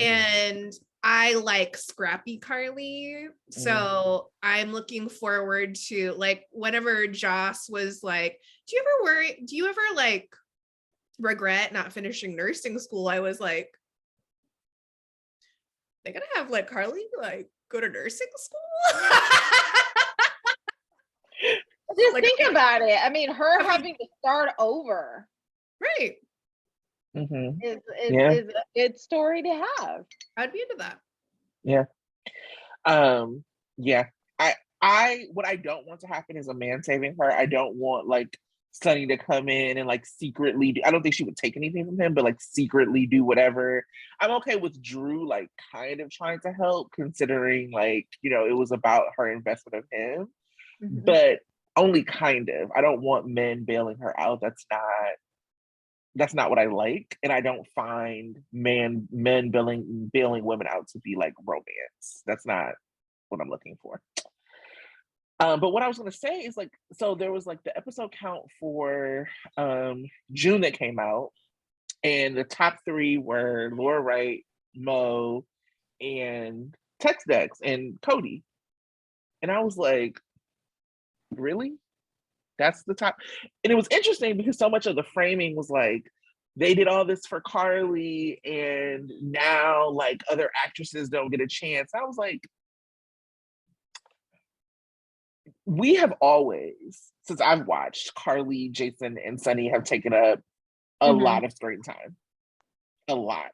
S2: And I like scrappy Carly. So I'm looking forward to whenever Joss was do you ever regret not finishing nursing school? I was they're gonna have Carly go to nursing school.
S3: Just think about it. I mean, her having to start over,
S2: right,
S3: is a good story to have.
S2: I'd be into that.
S1: Yeah. Yeah. I what I don't want to happen is a man saving her. I don't want Sonny to come in and like secretly I don't think she would take anything from him, but like secretly do whatever. I'm okay with Drew like kind of trying to help, considering like, you know, it was about her investment of him, but only kind of. I don't want men bailing her out. That's not what I like, and I don't find men bailing women out to be like romance. That's not what I'm looking for. But what I was going to say is like, so there was like the episode count for June that came out, and the top 3 were Laura Wright, Mo, and Tex Dex and Cody, and I was like, really? That's the top. And it was interesting because so much of the framing was like, they did all this for Carly and now like other actresses don't get a chance. I was like, we have always, since I've watched, Carly, Jason, and Sonny have taken up a lot of screen time. A lot.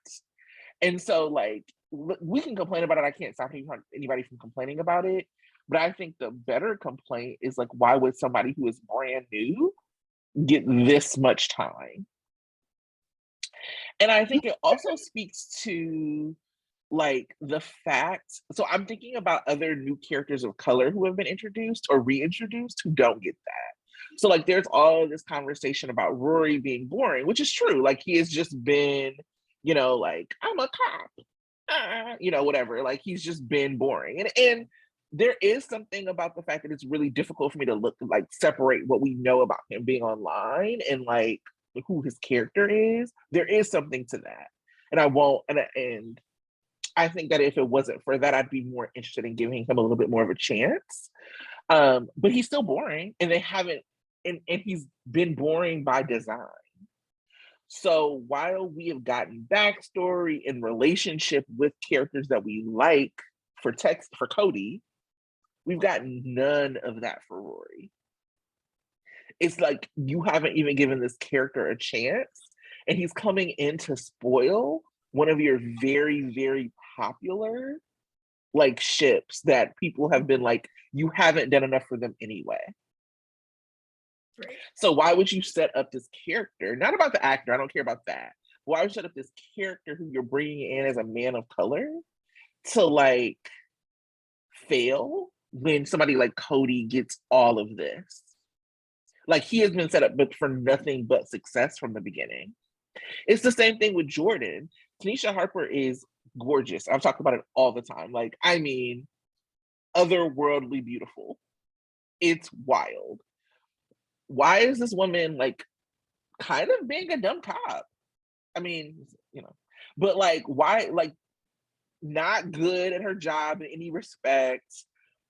S1: And so like, we can complain about it. I can't stop anybody from complaining about it. But I think the better complaint is like, why would somebody who is brand new get this much time? And I think it also speaks to like the fact, so I'm thinking about other new characters of color who have been introduced or reintroduced who don't get that. So like there's all this conversation about Rory being boring, which is true. Like he has just been, you know, like, I'm a cop, you know, whatever. Like he's just been boring. And there is something about the fact that it's really difficult for me to look like separate what we know about him being online and like who his character is. There is something to that. And I won't, and I think that if it wasn't for that, I'd be more interested in giving him a little bit more of a chance. But he's still boring, and they haven't, and he's been boring by design. So while we have gotten backstory and relationship with characters that we like for Cody, we've gotten none of that for Rory. It's like you haven't even given this character a chance, and he's coming in to spoil one of your very, very popular like ships that people have been like, you haven't done enough for them anyway.
S2: Right.
S1: So why would you set up this character? Not about the actor, I don't care about that. Why would you set up this character who you're bringing in as a man of color to like fail when somebody like Cody gets all of this? Like he has been set up but for nothing but success from the beginning. It's the same thing with Jordan. Tanisha Harper is gorgeous. I've talked about it all the time. Like, I mean, otherworldly beautiful. It's wild. Why is this woman like kind of being a dumb cop? I mean, you know, but like, why, like, not good at her job in any respect,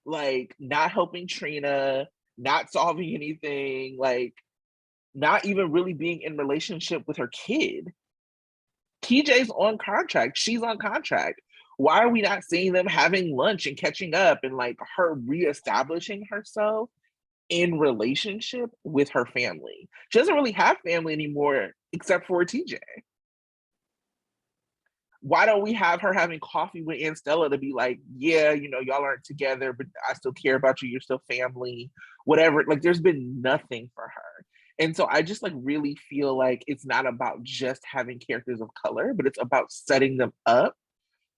S1: like, not helping Trina, not solving anything, like, not even really being in relationship with her kid. TJ's on contract. She's on contract. Why are we not seeing them having lunch and catching up and like her reestablishing herself in relationship with her family? She doesn't really have family anymore except for TJ. Why don't we have her having coffee with Aunt Stella to be like, yeah, you know, y'all aren't together, but I still care about you. You're still family, whatever. Like there's been nothing for her. And so I just like really feel like it's not about just having characters of color, but it's about setting them up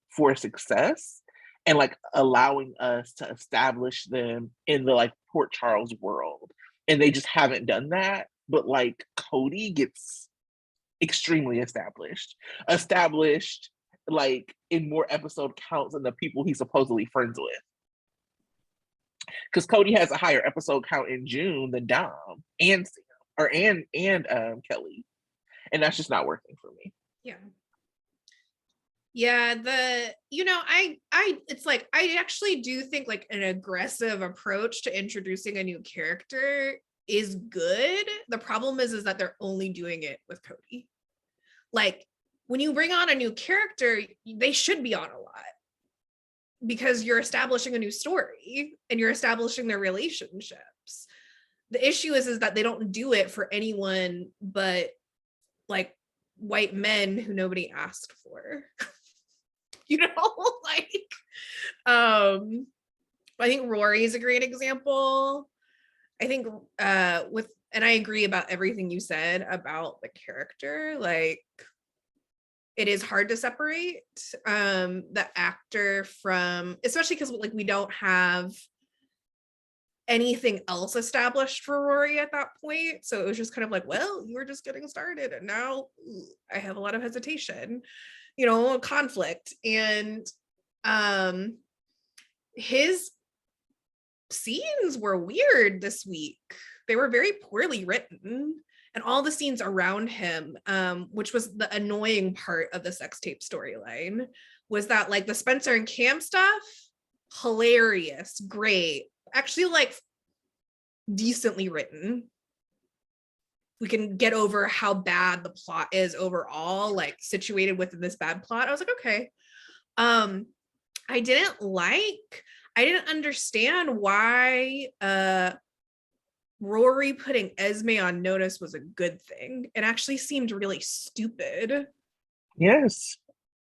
S1: for success and like allowing us to establish them in the like Port Charles world. And they just haven't done that. But like Cody gets extremely established like in more episode counts than the people he's supposedly friends with. Because Cody has a higher episode count in June than Dom and Sam or and Kelly, and that's just not working for me.
S2: Yeah, I it's like I actually do think like an aggressive approach to introducing a new character is good. The problem is that they're only doing it with Cody. Like when you bring on a new character, they should be on a lot because you're establishing a new story and you're establishing their relationships. The issue is that they don't do it for anyone but like white men who nobody asked for. You know, like I think Rory is a great example. I think with and I agree about everything you said about the character. Like, it is hard to separate the actor from, especially because like we don't have anything else established for Rory at that point. So it was just kind of like, well, you were just getting started and now I have a lot of hesitation, conflict. And his scenes were weird this week. They were very poorly written. And all the scenes around him, which was the annoying part of the sex tape storyline, was that like the Spencer and Cam stuff, hilarious, great, actually like decently written. We can get over how bad the plot is overall, like situated within this bad plot. I was like, okay. I didn't understand why Rory putting Esme on notice was a good thing. It actually seemed really stupid.
S1: Yes.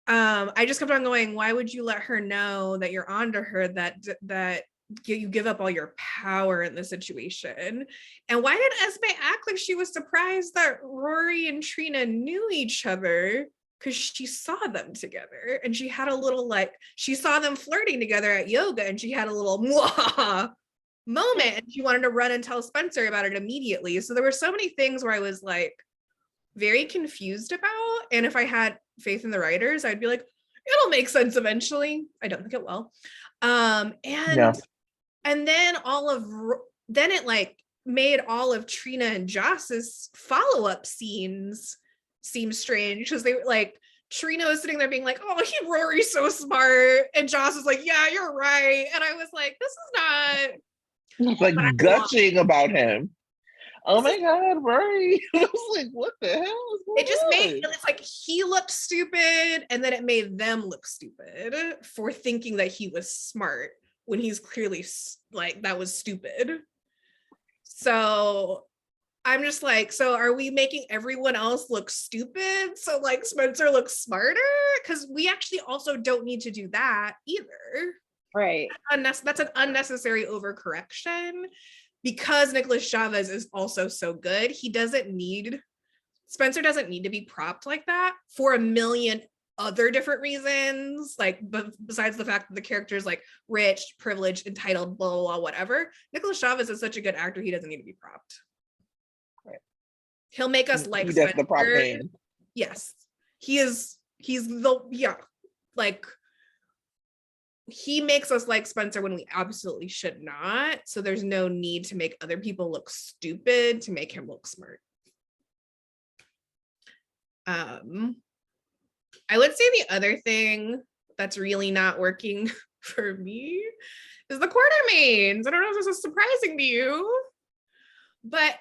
S2: I just kept on going, why would you let her know that you're onto her, that you give up all your power in the situation? And why did Esme act like she was surprised that Rory and Trina knew each other? Because she saw them together and she had a little she saw them flirting together at yoga and she had a little moment and she wanted to run and tell Spencer about it immediately. So there were so many things where I was like very confused about, and if I had faith in the writers, I'd be like, it'll make sense eventually. I don't think it will. And then then it like made all of Trina and Joss's follow-up scenes seem strange, because they were like, Trina was sitting there being like, oh, Rory's so smart, and Joss is like, yeah, you're right. And I was like, this is not
S1: like gushing about him. Oh my God, Rory. I was like, what the hell is going on?
S2: It just made, it's like he looked stupid, and then it made them look stupid for thinking that he was smart when he's clearly like, that was stupid. So I'm just like, so are we making everyone else look stupid so like Spencer looks smarter? Because we actually also don't need to do that either.
S3: Right.
S2: That's an unnecessary overcorrection, because Nicholas Chavez is also so good. Spencer doesn't need to be propped like that for a million other different reasons, like besides the fact that the character is like rich, privileged, entitled, blah, blah, blah, whatever. Nicholas Chavez is such a good actor, he doesn't need to be propped.
S1: Right.
S2: He'll make us like
S1: Spencer. The prop man.
S2: Yes. He makes us like Spencer when we absolutely should not. So there's no need to make other people look stupid to make him look smart. I would say the other thing that's really not working for me is the Quartermains. I don't know if this is surprising to you, but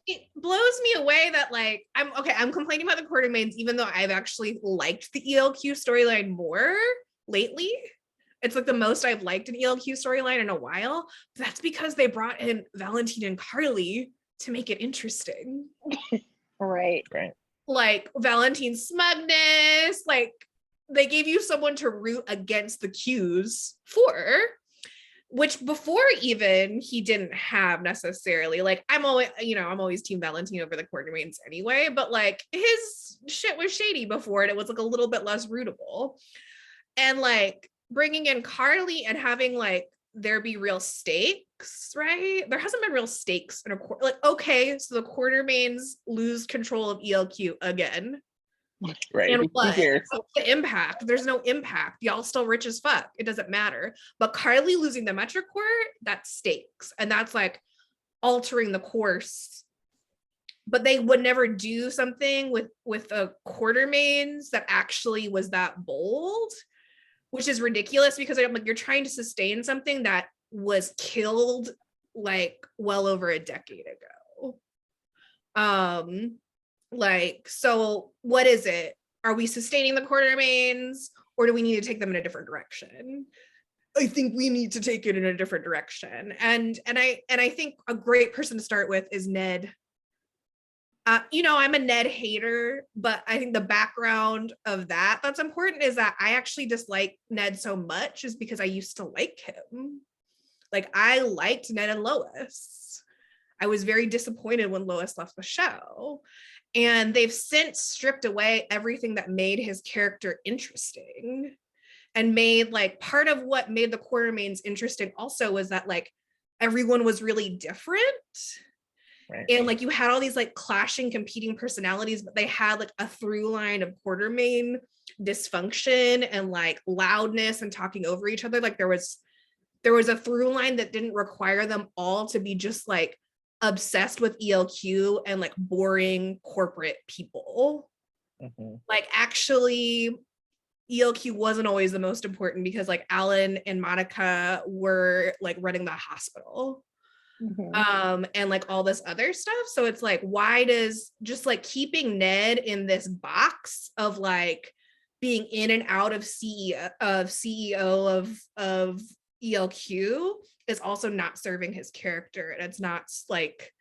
S2: it blows me away that like, I'm complaining about the Quartermains, even though I've actually liked the ELQ storyline more lately. It's like the most I've liked an ELQ storyline in a while. That's because they brought in Valentine and Carly to make it interesting.
S3: Right.
S2: Like Valentine's smugness, like they gave you someone to root against the Qs for, which before even he didn't have necessarily. Like I'm always team Valentine over the Quartermains anyway, but like his shit was shady before and it was like a little bit less rootable. And like bringing in Carly and having like there be real stakes, right? There hasn't been real stakes in okay, so the Quartermains lose control of ELQ again.
S1: Right.
S2: And what? What's the impact? There's no impact. Y'all still rich as fuck. It doesn't matter. But Carly losing the Metro Court, that's stakes. And that's like altering the course. But they would never do something with the Quartermains that actually was that bold, which is ridiculous, because I'm like, you're trying to sustain something that was killed like well over a decade ago. So what is it? Are we sustaining the Quartermains, or do we need to take them in a different direction? I think we need to take it in a different direction. And I think a great person to start with is Ned. I'm a Ned hater, but I think the background of that's important is that I actually dislike Ned so much is because I used to like him. Like I liked Ned and Lois. I was very disappointed when Lois left the show. And they've since stripped away everything that made his character interesting, and made like part of what made the Quartermaines interesting also was that like everyone was really different.
S1: Right.
S2: And like you had all these like clashing, competing personalities, but they had like a through line of Quartermaine dysfunction and like loudness and talking over each other. Like there was a through line that didn't require them all to be just like obsessed with ELQ and like boring corporate people. Like actually ELQ wasn't always the most important, because like Alan and Monica were like running the hospital. And like all this other stuff. So it's like, why does just like keeping Ned in this box of like being in and out of CEO of ELQ is also not serving his character. And it's not like,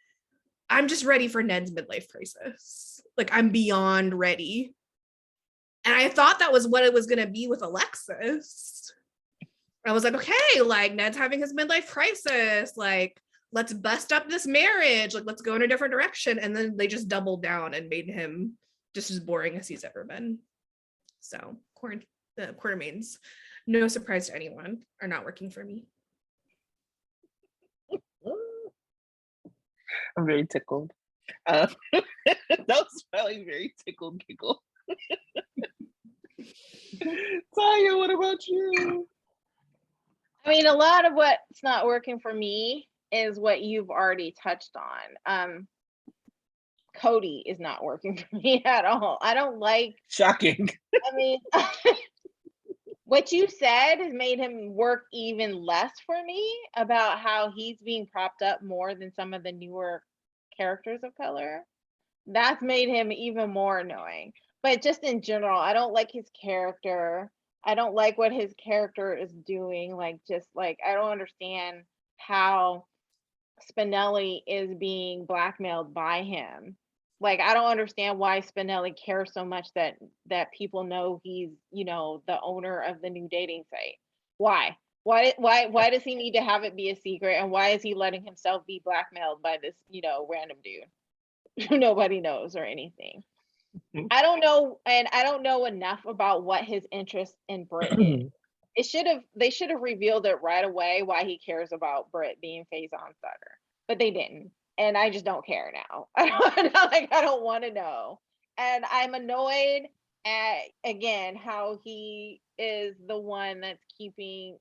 S2: I'm just ready for Ned's midlife crisis. Like I'm beyond ready. And I thought that was what it was going to be with Alexis. I was like, okay, like Ned's having his midlife crisis. Like, let's bust up this marriage. Like, let's go in a different direction. And then they just doubled down and made him just as boring as he's ever been. So, Quartermaines, no surprise to anyone, are not working for me.
S1: I'm very tickled. That was probably very tickled giggle. Taya, what about you?
S3: I mean, a lot of what's not working for me is what you've already touched on. Cody is not working for me at all. I don't like.
S1: Shocking.
S3: I mean, what you said has made him work even less for me, about how he's being propped up more than some of the newer characters of color. That's made him even more annoying. But just in general, I don't like his character. I don't like what his character is doing. Like, just like, I don't understand how Spinelli is being blackmailed by him. Like, I don't understand why Spinelli cares so much that people know he's, you know, the owner of the new dating site. Why does he need to have it be a secret? And why is he letting himself be blackmailed by this, you know, random dude who nobody knows or anything? I don't know, and I don't know enough about what his interest in Brit is. They should have revealed it right away why he cares about Brit being Faison's daughter, but they didn't, and I just don't care now. I don't want to know, and I'm annoyed at, again, how he is the one that's keeping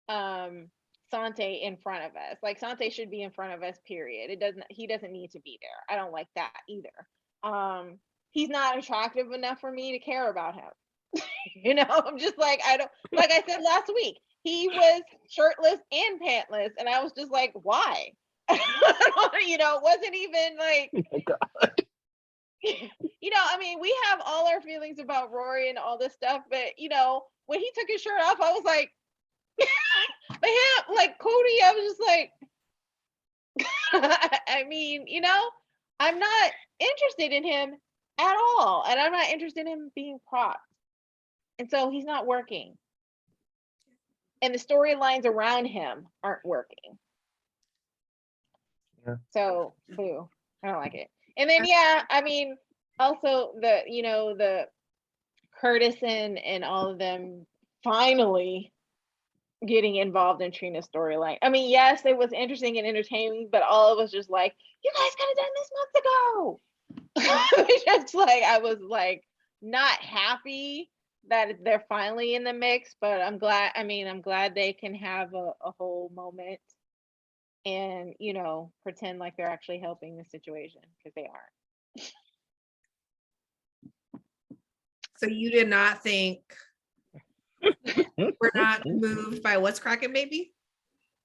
S3: Sante in front of us. Like, Sante should be in front of us, period. He doesn't need to be there. I don't like that either. He's not attractive enough for me to care about him. You know, I'm just like, I don't, like I said last week, he was shirtless and pantless, and I was just like, why? You know, it wasn't even like,
S1: Oh my God.
S3: You know, I mean, we have all our feelings about Rory and all this stuff, but you know, when he took his shirt off, I was like, but him, like Cody, I was just like, I mean, you know, I'm not interested in him at all, and I'm not interested in him being propped, and so he's not working, and the storylines around him aren't working.
S1: Yeah.
S3: So boo, I don't like it. And then yeah, I mean, also the Curtis and all of them finally getting involved in Trina's storyline. I mean, yes, it was interesting and entertaining, but all of us just like, you guys could have done this months ago. Just like, I was like not happy that they're finally in the mix, but I'm glad. I mean, I'm glad they can have a whole moment and, you know, pretend like they're actually helping the situation, because they aren't.
S2: So you did not think we're not moved by What's Cracking, Baby?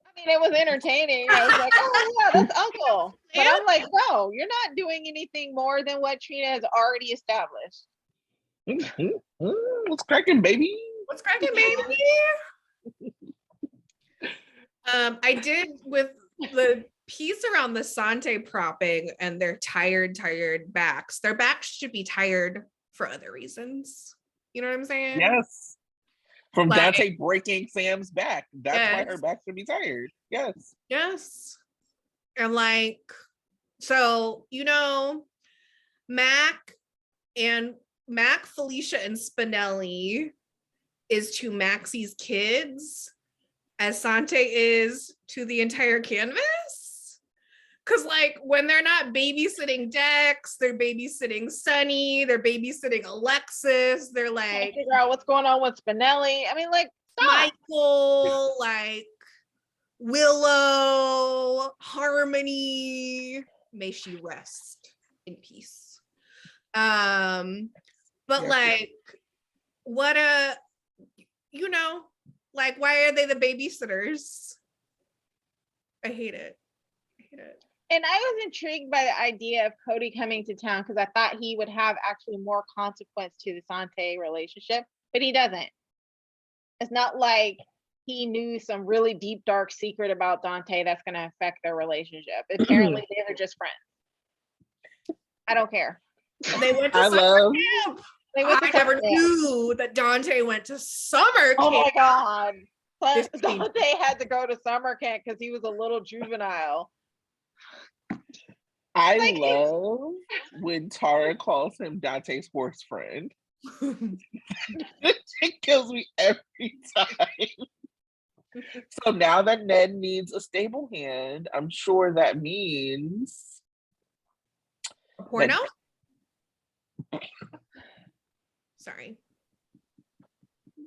S3: I mean, it was entertaining. I was like, oh yeah, that's Uncle. But I'm like, no, you're not doing anything more than what Trina has already established.
S1: What's cracking, baby?
S2: What's cracking, baby? I did, with the piece around the Sante propping and their tired backs. Their backs should be tired for other reasons. You know what I'm saying?
S1: Yes. From
S2: Like,
S1: Dante breaking Sam's back. That's why her back should be tired. Yes.
S2: Yes. And like, so, Mac, Felicia, and Spinelli is to Maxie's kids as Sante is to the entire canvas. Because like when they're not babysitting Dex, they're babysitting Sunny, they're babysitting Alexis, they're like
S3: figure out what's going on with Spinelli. I mean, like, stop.
S2: Michael, like Willow, Harmony, may she rest in peace. But like, what like, why are they the babysitters? I hate it.
S3: And I was intrigued by the idea of Cody coming to town because I thought he would have actually more consequence to the Sante relationship, but he doesn't. It's not like he knew some really deep, dark secret about Dante that's going to affect their relationship. Apparently, they were just friends. I don't care.
S2: They went to summer camp. I never knew that Dante went to summer camp.
S3: Oh my God. But Dante had to go to summer camp because he was a little juvenile.
S1: I love when Tara calls him Dante's horse friend. It kills me every time. So now that Ned needs a stable hand, I'm sure that means
S2: a porno? Sorry.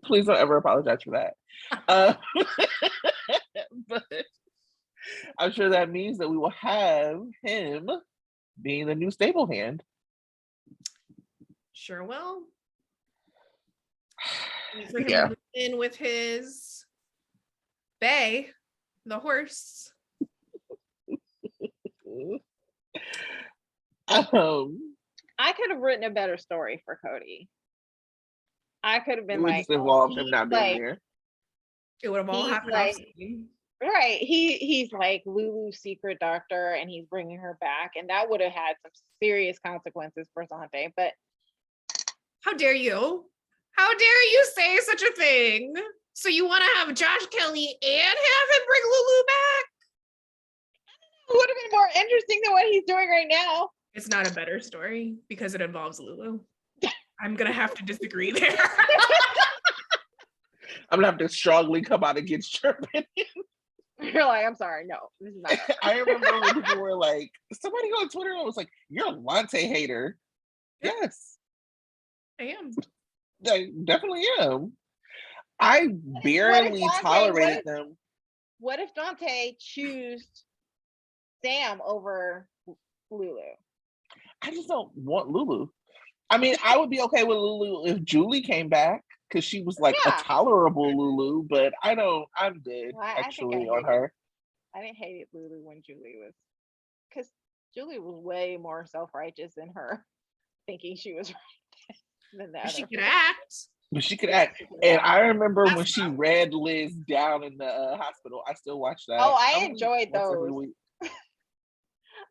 S1: Please don't ever apologize for that. But I'm sure that means that we will have him being the new stable hand.
S2: Sure will. For him to move in with his Bay, the horse.
S3: I could have written a better story for Cody. I could have been like,
S1: just involved him not being here.
S2: It would have all happened.
S3: Like, right. He's like Lulu's secret doctor and he's bringing her back. And that would have had some serious consequences for Sante. But
S2: how dare you? How dare you say such a thing? So you want to have Josh Kelly and have him bring Lulu back?
S3: It would have been more interesting than what he's doing right now.
S2: It's not a better story because it involves Lulu. I'm going to have to disagree there.
S1: I'm going to have to strongly come out against your opinion.
S3: You're like, I'm sorry, no, this is not.
S1: I remember when people were like, somebody on Twitter was like, you're a Lante hater. Yeah. Yes.
S2: I am.
S1: I definitely am. I barely tolerated them.
S3: What if Dante chose Sam over Lulu?
S1: I just don't want Lulu. I mean, I would be okay with Lulu if Julie came back because she was like a tolerable Lulu, but I'm good actually on her.
S3: I didn't hate Lulu when Julie was, because Julie was way more self-righteous than her thinking she was right than that.
S2: She could act.
S1: But she could act. And I remember when she read Liz down in the hospital, I still watched that.
S3: Oh, I enjoyed those.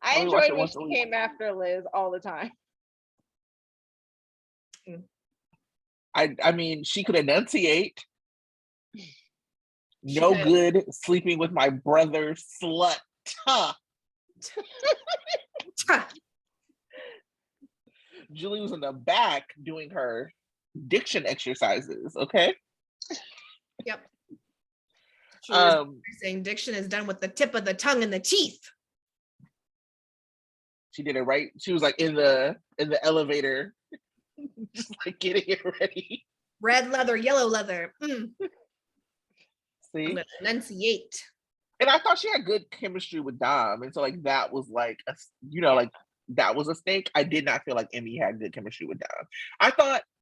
S3: I enjoyed when she came after Liz all the time.
S1: I mean, she could enunciate. No good sleeping with my brother, slut. Julie was in the back doing her diction exercises, okay?
S2: Yep. She was saying diction is done with the tip of the tongue and the teeth.
S1: She did it right. She was like in the elevator, just like getting it ready.
S2: Red leather, yellow leather.
S1: See?
S2: I'm gonna enunciate.
S1: And I thought she had good chemistry with Dom. And so like that was like like that was a stake. I did not feel like Emmy had good chemistry with Dom.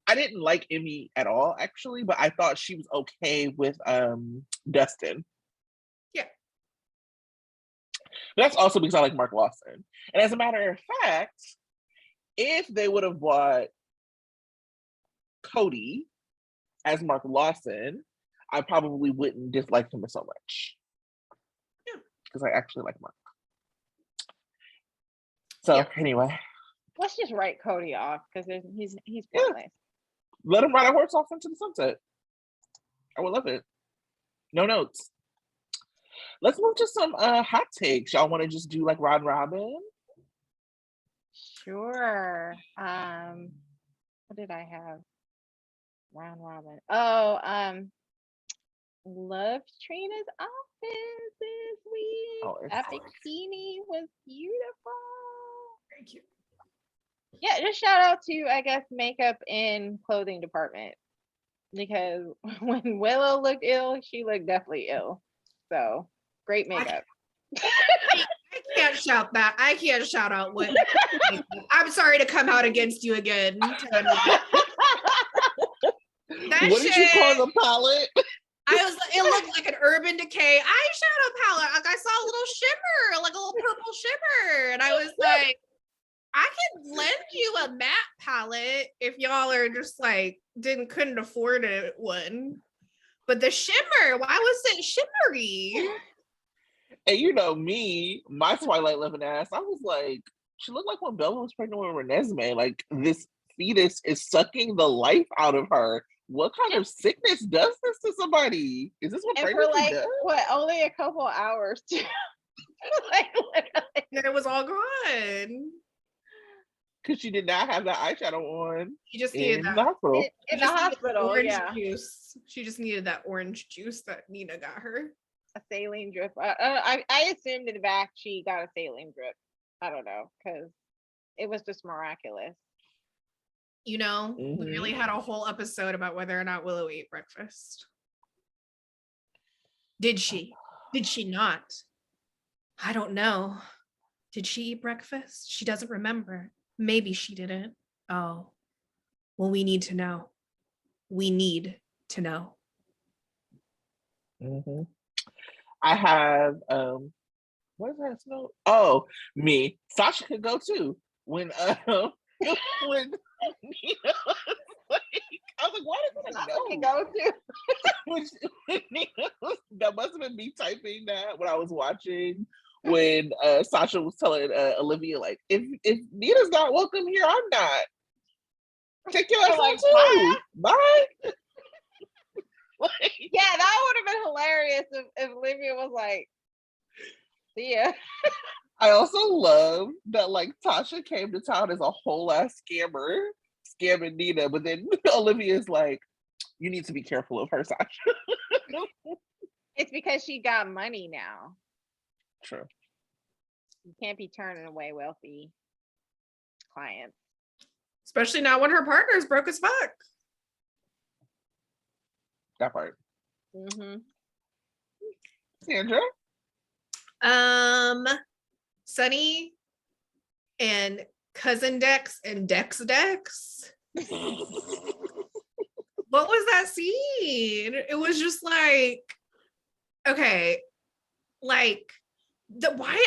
S1: I didn't like Emmy at all, actually, but I thought she was okay with Dustin.
S2: Yeah.
S1: But that's also because I like Mark Lawson. And as a matter of fact, if they would have brought Cody as Mark Lawson, I probably wouldn't dislike him so much. Yeah. Because I actually like Mark. So anyway.
S3: Let's just write Cody off because he's pointless.
S1: Let him ride a horse off into the sunset. I would love it. No notes. let's move to some hot takes. Y'all want to just do like round robin?
S3: Sure. What did I have? Round robin. Oh, loved Trina's outfit this week.
S1: Oh, it's
S3: That bikini was beautiful.
S2: Thank you.
S3: Yeah, just shout out to, I guess, makeup and clothing department, because when Willow looked ill, she looked definitely ill. So great makeup.
S2: I can't shout that. I can't shout out what. I'm sorry to come out against you again, Tanya. That
S1: what did you call the palette?
S2: It looked like an Urban Decay eyeshadow palette. Like I saw a little shimmer, like a little purple shimmer. And I was like, I could lend you a matte palette if y'all are just like couldn't afford one. But the shimmer, why was it shimmery?
S1: And you know me, my Twilight loving ass, I was like, she looked like when Bella was pregnant with Renesmee. Like this fetus is sucking the life out of her. What kind of sickness does this to somebody? Is this what
S3: And for
S1: pregnancy
S3: like
S1: does?
S3: what, only a couple hours too. Like literally.
S2: And it was all gone.
S1: Because she did not have that eyeshadow on
S2: She just
S1: in
S2: needed
S1: the
S2: that.
S1: hospital.
S3: In the hospital,
S2: orange
S3: yeah.
S2: juice. She just needed that orange juice that Nina got her.
S3: A saline drip. I assumed in the back she got a saline drip. I don't know, because it was just miraculous.
S2: You know, we really had a whole episode about whether or not Willow ate breakfast. Did she? Did she not? I don't know. Did she eat breakfast? She doesn't remember. Maybe she didn't. Oh, well, we need to know. We need to know.
S1: Mm-hmm. I have what is that note? Oh, me. Sasha could go too. When when Nina was like, I was like, why does
S3: Sasha
S1: it
S3: can
S1: know?
S3: go too.
S1: when Nina that must have been me typing that when I was watching. When Sasha was telling Olivia, like, if Nina's not welcome here, I'm not. Take your ass
S3: like,
S1: too. Bye. Like,
S3: yeah, that would have been hilarious if Olivia was like, see ya.
S1: I also love that like Tasha came to town as a whole ass scammer, scamming Nina, but then Olivia's like, you need to be careful of her, Sasha.
S3: It's because she got money now.
S1: True.
S3: You can't be turning away wealthy clients.
S2: Especially now when her partner's broke as fuck.
S1: That part.
S3: Mm-hmm.
S1: Sandra?
S2: Sunny and cousin Dex and Dex. What was that scene? It was just like, okay, like why?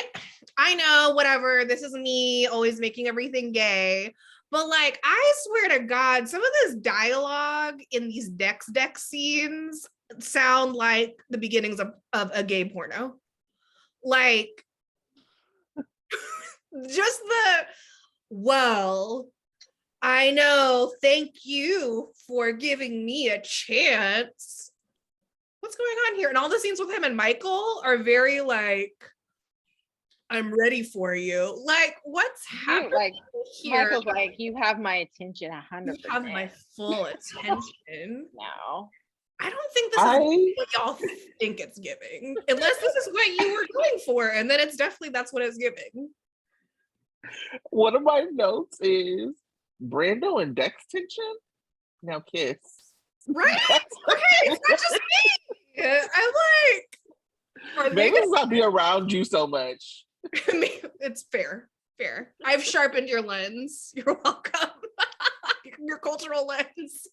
S2: I know, whatever. This is me always making everything gay, but like, I swear to God, some of this dialogue in these Dex scenes sound like the beginnings of a gay porno. Like, just well, I know, thank you for giving me a chance. What's going on here? And all the scenes with him and Michael are very like, I'm ready for you. Like, what's happening
S3: like
S2: here?
S3: Michael's like, you have my attention 100%.
S2: You have my full attention.
S3: No.
S2: I don't think this is what y'all think it's giving. Unless this is what you were going for. And then that's what it's giving.
S1: One of my notes is Brando and Dex tension. Now kiss.
S2: Right? Okay, it's not just me. I'm like,
S1: maybe it's not be around you so much.
S2: It's fair. I've sharpened your lens. You're welcome. Your cultural lens.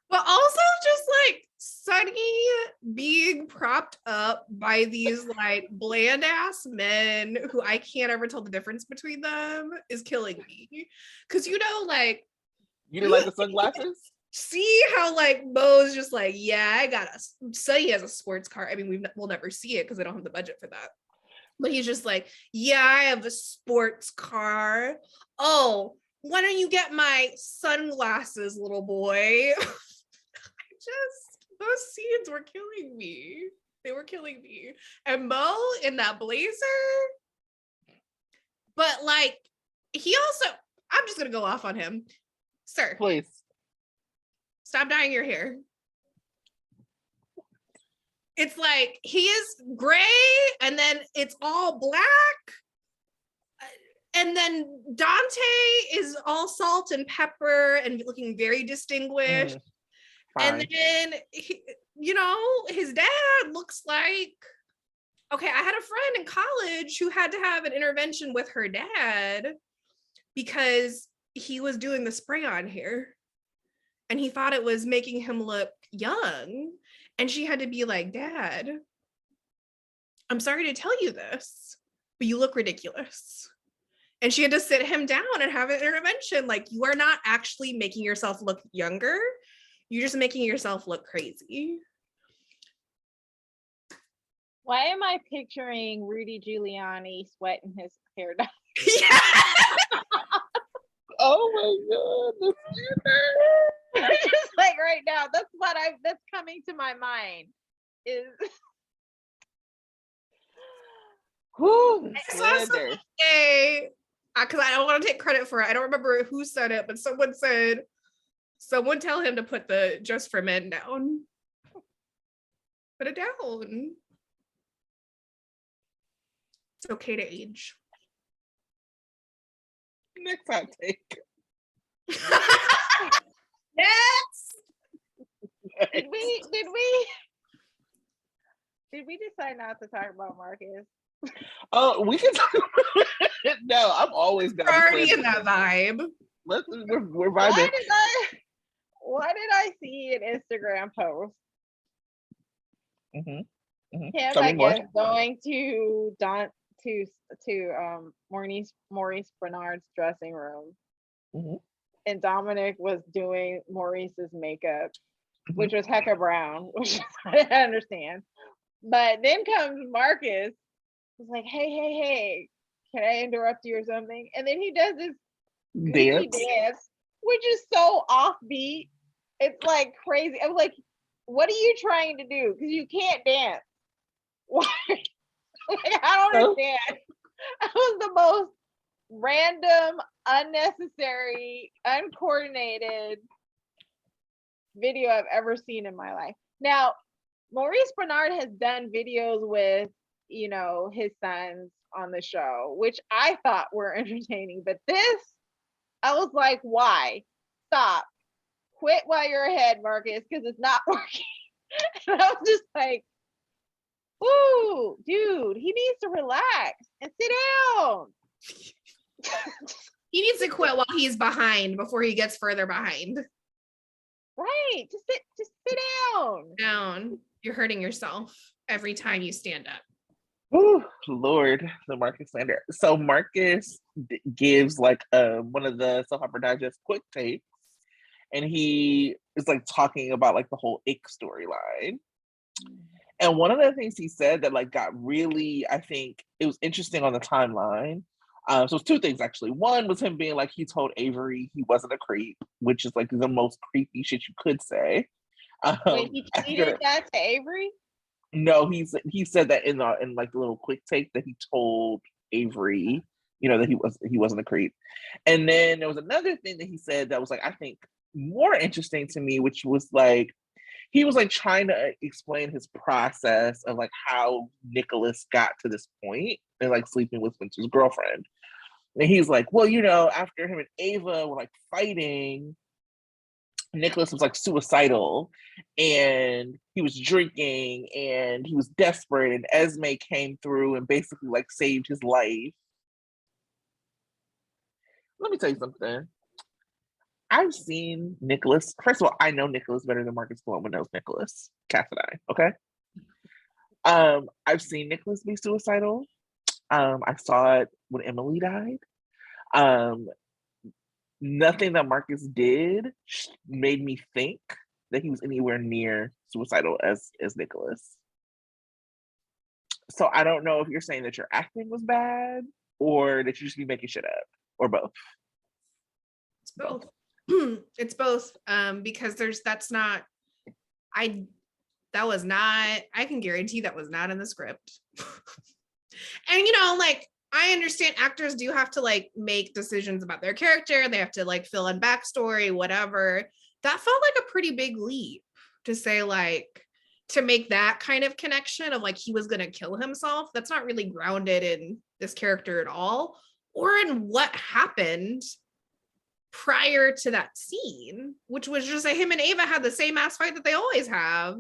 S2: But also just like Sunny being propped up by these like bland ass men who I can't ever tell the difference between them is killing me. Cause you know, like,
S1: you didn't like the sunglasses?
S2: See how like Mo's just like, yeah, I got Sunny has a sports car. I mean, we'll never see it because they don't have the budget for that. But he's just like, yeah, I have a sports car. Oh, why don't you get my sunglasses, little boy? Those scenes were killing me. They were killing me. And Mo in that blazer. But like, he also, I'm just gonna go off on him. Sir,
S1: Please.
S2: Stop dyeing your hair. It's like he is gray and then it's all black. And then Dante is all salt and pepper and looking very distinguished. And then, his dad looks like, okay, I had a friend in college who had to have an intervention with her dad because he was doing the spray on hair and he thought it was making him look young. And she had to be like, Dad, I'm sorry to tell you this, but you look ridiculous. And she had to sit him down and have an intervention. Like, you are not actually making yourself look younger. You're just making yourself look crazy.
S3: Why am I picturing Rudy Giuliani sweating his hair down?
S2: Yeah.
S1: Oh my God.
S3: Just like right now, that's coming to my mind is
S2: I saw someone say, because I don't want to take credit for it. I don't remember who said it, but someone said, someone tell him to put the Just for Men down. Put it down. It's okay to age.
S1: Next hot take.
S2: Yes.
S3: did we decide not to talk about Marcus?
S1: Oh, we can talk about it. No, I'm always down.
S2: We're already in that vibe.
S1: We're vibing.
S3: Why did I see an Instagram post?
S1: Him,
S3: I guess, going to Maurice Bernard's dressing room. And Dominic was doing Maurice's makeup, which was hecka brown, which I didn't understand. But then comes Marcus, was like, hey, can I interrupt you or something? And then he does this dance, which is so offbeat. It's like crazy. I was like, what are you trying to do? Because you can't dance. Why? Like, I don't understand. That was the most random, unnecessary, uncoordinated video I've ever seen in my life. Now, Maurice Bernard has done videos with, his sons on the show, which I thought were entertaining. But this, I was like, why? Stop. Quit while you're ahead, Marcus, because it's not working. And I was just like, ooh, dude, he needs to relax and sit down.
S2: He needs to quit while he's behind before he gets further behind.
S3: Right. Just sit
S2: down. You're hurting yourself every time you stand up.
S1: Oh Lord, the Marcus slander. So Marcus gives like one of the Soap Opera Digest quick takes, and he is like talking about like the whole ick storyline. And one of the things he said that like got really, I think it was interesting on the timeline. So it's two things actually. One was him being like, he told Avery he wasn't a creep, which is like the most creepy shit you could say.
S3: Wait, he tweeted that to Avery?
S1: No, he said that in like the little quick take that he told Avery, that he wasn't a creep. And then there was another thing that he said that was like, I think more interesting to me, which was like, he was like trying to explain his process of like how Nicholas got to this point and like sleeping with Spencer's girlfriend. And he's like, well, after him and Ava were like fighting, Nicholas was like suicidal and he was drinking and he was desperate, and Esme came through and basically like saved his life. Let me tell you something. I've seen Nicholas. First of all, I know Nicholas better than Marcus Paloma knows Nicholas. Cass and I, okay? I've seen Nicholas be suicidal. I saw it when Emily died. Nothing that Marcus did made me think that he was anywhere near suicidal as Nicholas. So I don't know if you're saying that your acting was bad or that you just be making shit up, or both.
S2: It's both. It's both. Because that's That was not, I can guarantee that was not in the script. And you know, like, I understand actors do have to like make decisions about their character. They have to like fill in backstory, whatever. That felt like a pretty big leap to say, like, to make that kind of connection of like he was going to kill himself. That's not really grounded in this character at all, or in what happened prior to that scene, which was just that him and Ava had the same ass fight that they always have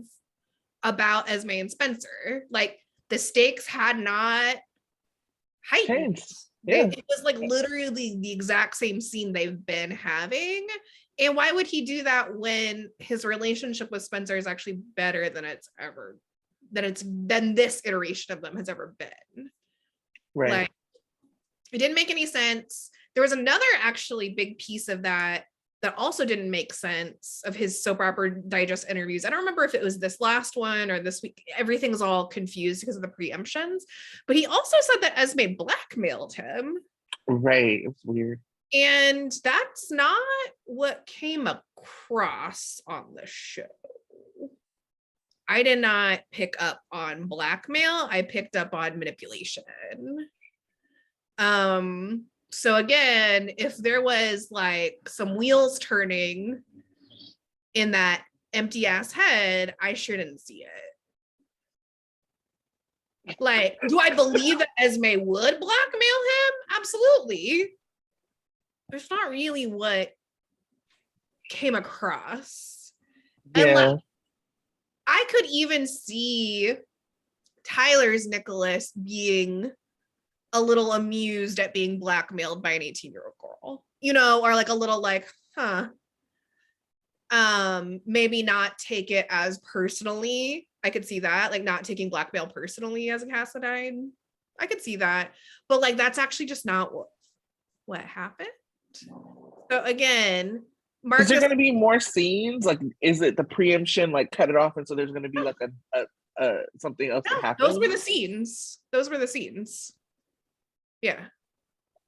S2: about Esme and Spencer. Like, the stakes had not heightened.
S1: Yeah.
S2: It was like literally the exact same scene they've been having. And why would he do that when his relationship with Spencer is actually better than than this iteration of them has ever been?
S1: Right.
S2: Like, it didn't make any sense. There was another actually big piece of that also didn't make sense, of his soap opera digest interviews. I don't remember if it was this last one or this week. Everything's all confused because of the preemptions. But he also said that Esme blackmailed him.
S1: Right. It's weird.
S2: And that's not what came across on the show. I did not pick up on blackmail. I picked up on manipulation. So again, if there was like some wheels turning in that empty ass head, I sure didn't see it. Like, do I believe that Esme would blackmail him? Absolutely. There's not really what came across.
S1: Yeah.
S2: And I could even see Tyler's Nicholas being a little amused at being blackmailed by an 18-year-old girl, you know, or like a little like, maybe not take it as personally. I could see that, like, not taking blackmail personally as a Cassadine. I could see that, but like, that's actually just not what happened. So again, Marcus,
S1: is there going to be more scenes? Like, is it the preemption, like, cut it off, and so there's going to be like a something else that happens?
S2: Those were the scenes. Yeah.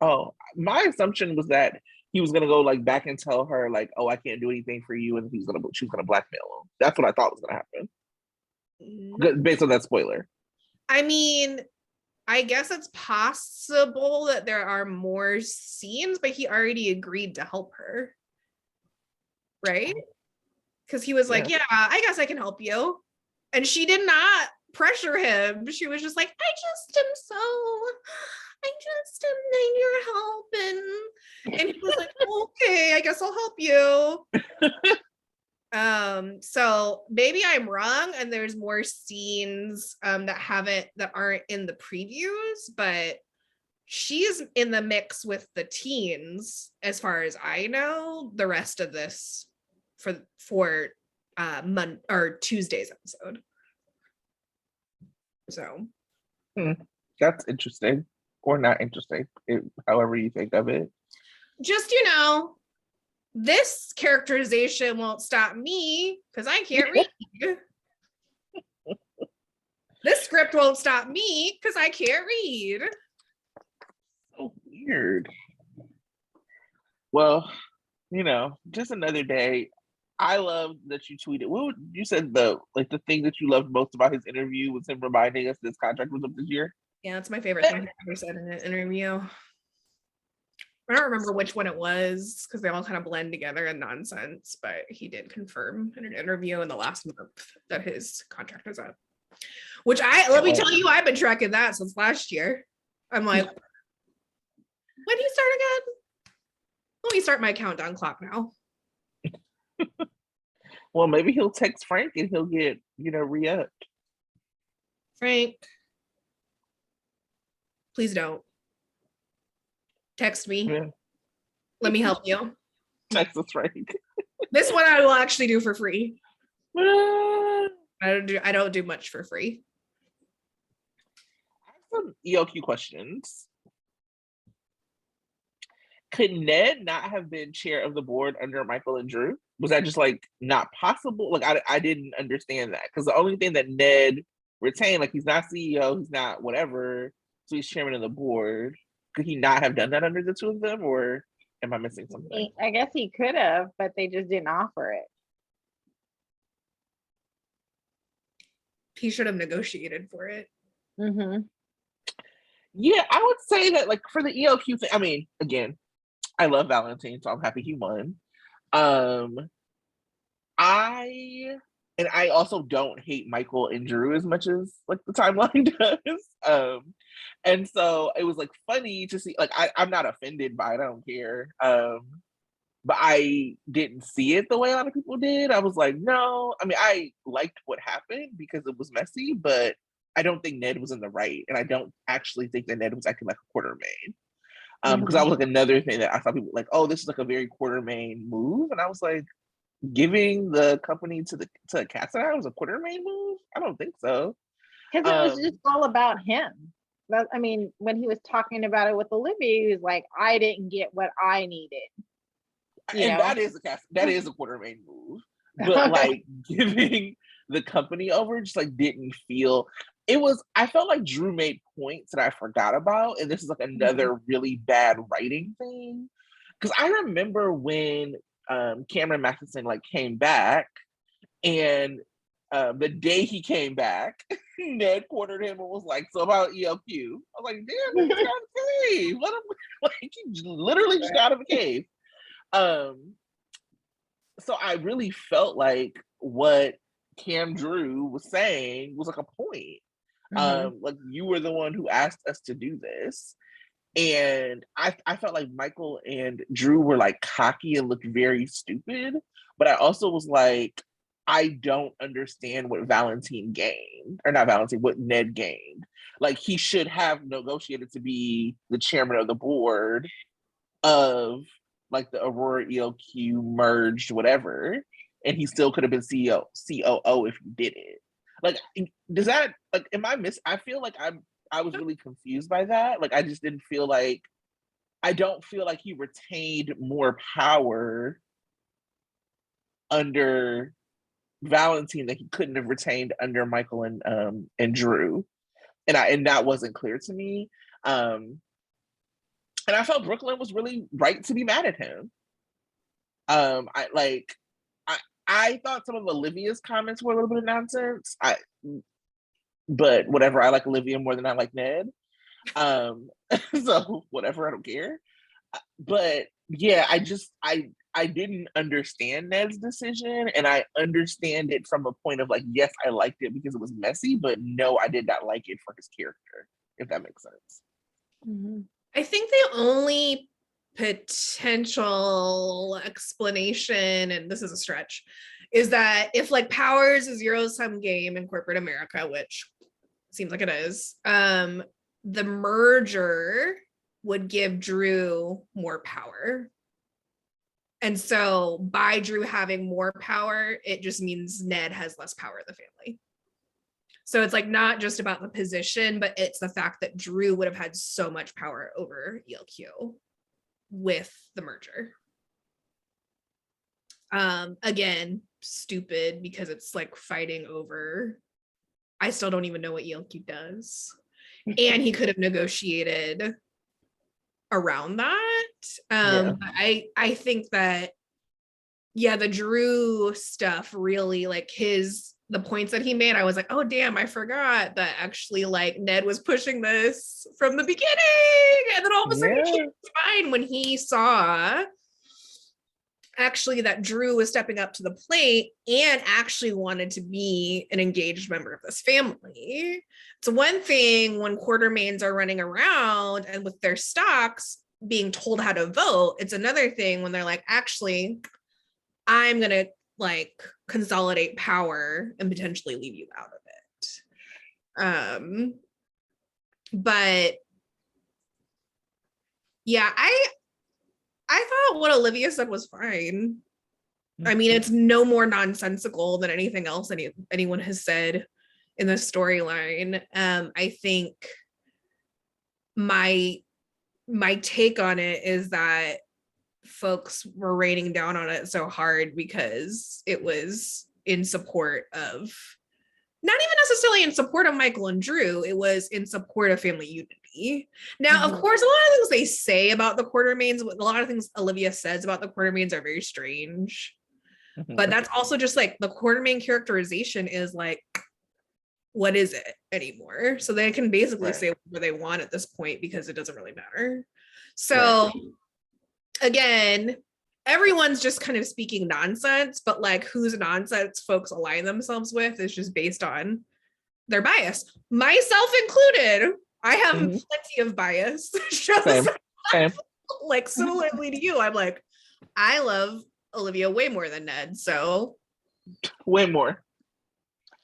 S1: Oh, my assumption was that he was gonna go like back and tell her like, "Oh, I can't do anything for you," and she was gonna blackmail him. That's what I thought was gonna happen, based on that spoiler.
S2: I mean, I guess it's possible that there are more scenes, but he already agreed to help her, right? Because he was like, "Yeah, I guess I can help you," and she did not pressure him. She was just like, I just need your help, and he was like, okay, I guess I'll help you. So maybe I'm wrong, and there's more scenes that aren't in the previews, but she's in the mix with the teens, as far as I know, the rest of this for Tuesday's episode. So
S1: that's interesting, or not interesting, however you think of it.
S2: Just, you know, this characterization won't stop me because I can't read. This script won't stop me because I can't read.
S1: So weird. Well, you know, just another day. I love that you tweeted. You said the thing that you loved most about his interview was him reminding us this contract was up this year.
S2: Yeah, that's my favorite thing he ever said in an interview. I don't remember which one it was because they all kind of blend together in nonsense, but he did confirm in an interview in the last month that his contract is up. Which let me tell you, I've been tracking that since last year. I'm like, when do you start again? Let me start my countdown clock now.
S1: Well, maybe he'll text Frank and he'll get, re-upped.
S2: Frank, please don't. Text me. Yeah. Let me help you.
S1: Text us, Frank.
S2: This one I will actually do for free. I don't do much for free.
S1: I have some ELQ questions. Could Ned not have been chair of the board under Michael and Drew? Was that just not possible? I didn't understand that, because the only thing that Ned retained, he's not CEO, he's not whatever, so he's chairman of the board. Could he not have done that under the two of them, or am I missing something?
S3: I guess he could have, but they just didn't offer it.
S2: he should have negotiated for it.
S3: Mm-hmm.
S1: Yeah, I would say that like for the ELQ thing, I mean, again, I love Valentine, so I'm happy he won. I also don't hate Michael and Drew as much as like the timeline does. And so it was like funny to see, like I'm not offended by it, I don't care. But I didn't see it the way a lot of people did. I was like, no, I mean, I liked what happened because it was messy, but I don't think Ned was in the right. And I don't actually think that Ned was acting like a Quartermain. Because that was like another thing that I thought people like, oh, this is like a very Quartermain move. And I was like, giving the company to Cassidy was a Quartermain move? I don't think so.
S3: Because it was just all about him. I mean, when he was talking about it with Olivia, he was like, I didn't get what I needed.
S1: And that is a Quartermain move. But like giving the company over just like didn't feel I felt like Drew made points that I forgot about. And this is like another really bad writing thing. Because I remember when Cameron Matheson like came back, and the day he came back, Ned cornered him and was like, "So about ELQ?" I was like, "Damn, he just got out of the cave. Let him like he literally just got out of the cave." So I really felt like what Cam Drew was saying was like a point. Like you were the one who asked us to do this. And I felt like Michael and Drew were like cocky and looked very stupid. But I also was like, I don't understand what Valentine gained, or not Valentine, what Ned gained. Like he should have negotiated to be the chairman of the board of like the Aurora ELQ merged whatever, and he still could have been COO if he did it. Like, does that like I feel like I was really confused by that. Like I just didn't feel like I don't feel like he retained more power under Valentine that he couldn't have retained under Michael and Drew. And that wasn't clear to me. And I felt Brooklyn was really right to be mad at him. I thought some of Olivia's comments were a little bit of nonsense. But whatever, I like Olivia more than I like Ned. So whatever, I don't care. But yeah, I didn't understand Ned's decision, and I understand it from a point of like, yes, I liked it because it was messy, but no, I did not like it for his character, if that makes sense.
S2: I think the only potential explanation, and this is a stretch, is that if like power is a zero-sum game in corporate America, which seems like it is, the merger would give Drew more power. And so by Drew having more power, it just means Ned has less power in the family. So it's like not just about the position, but it's the fact that Drew would have had so much power over ELQ with the merger. Again, stupid because it's like fighting over, I still don't even know what ELQ does. And he could have negotiated around that. I think that, yeah, the Drew stuff really, like the points that he made, I was like, oh damn, I forgot that actually like Ned was pushing this from the beginning. And then all of a sudden he changed his mind when he saw actually that Drew was stepping up to the plate and actually wanted to be an engaged member of this family. It's one thing when Quartermains are running around and with their stocks being told how to vote. It's another thing when they're like, actually, I'm going to like consolidate power and potentially leave you out of it. But yeah, I thought what Olivia said was fine. I mean, it's no more nonsensical than anything else anyone has said in the storyline. I think my take on it is that folks were raining down on it so hard because it was in support of, not even necessarily in support of Michael and Drew, it was in support of family unity. Now, of course, a lot of things they say about the Quartermains, a lot of things Olivia says about the Quartermains are very strange. But that's also just like the Quartermain characterization is like, what is it anymore. So they can basically
S1: Right.
S2: say whatever they want at this point because it doesn't really matter. So again, everyone's just kind of speaking nonsense, but like whose nonsense folks align themselves with is just based on their bias, myself included. I have plenty of bias.
S1: Same.
S2: Like similarly to you, I'm like, I love Olivia way more than Ned. So
S1: way more.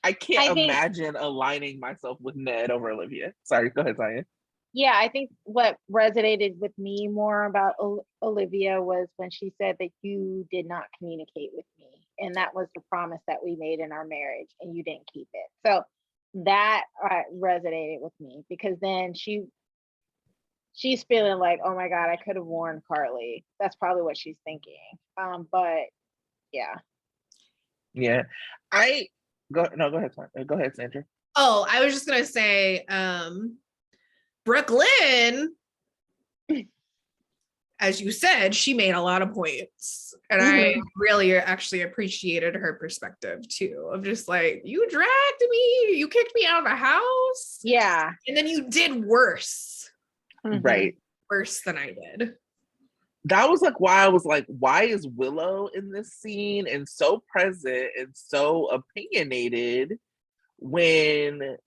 S1: I can't imagine aligning myself with Ned over Olivia. Sorry, go ahead, Zion.
S3: Yeah, I think what resonated with me more about Olivia was when she said that you did not communicate with me. And that was the promise that we made in our marriage and you didn't keep it. So that resonated with me because then she's feeling like, oh my God, I could have warned Carly. That's probably what she's thinking. But yeah.
S1: Yeah. Go ahead, Sandra.
S2: Oh, I was just gonna say, Brooklyn, as you said, she made a lot of points. And I really actually appreciated her perspective too, of just like, you dragged me, you kicked me out of the house.
S3: Yeah.
S2: And then you did worse.
S1: Right.
S2: Worse than I did.
S1: That was like why I was like, why is Willow in this scene and so present and so opinionated when,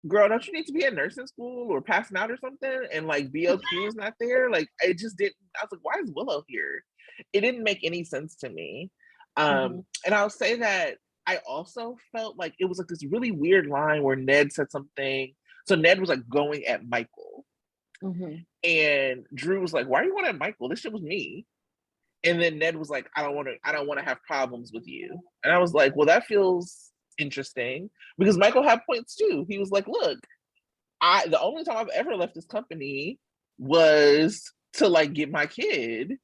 S1: girl, don't you need to be at nursing school or passing out or something? And like BLQ is not there. Like it just didn't. I was like, why is Willow here? It didn't make any sense to me. And I'll say that I also felt like it was like this really weird line where Ned said something. So Ned was like going at Michael. And Drew was like, why are you going at Michael? This shit was me. And then Ned was like, I don't want to have problems with you. And I was like, well, that feels interesting because Michael had points too. He was like, look, the only time I've ever left this company was to like get my kid,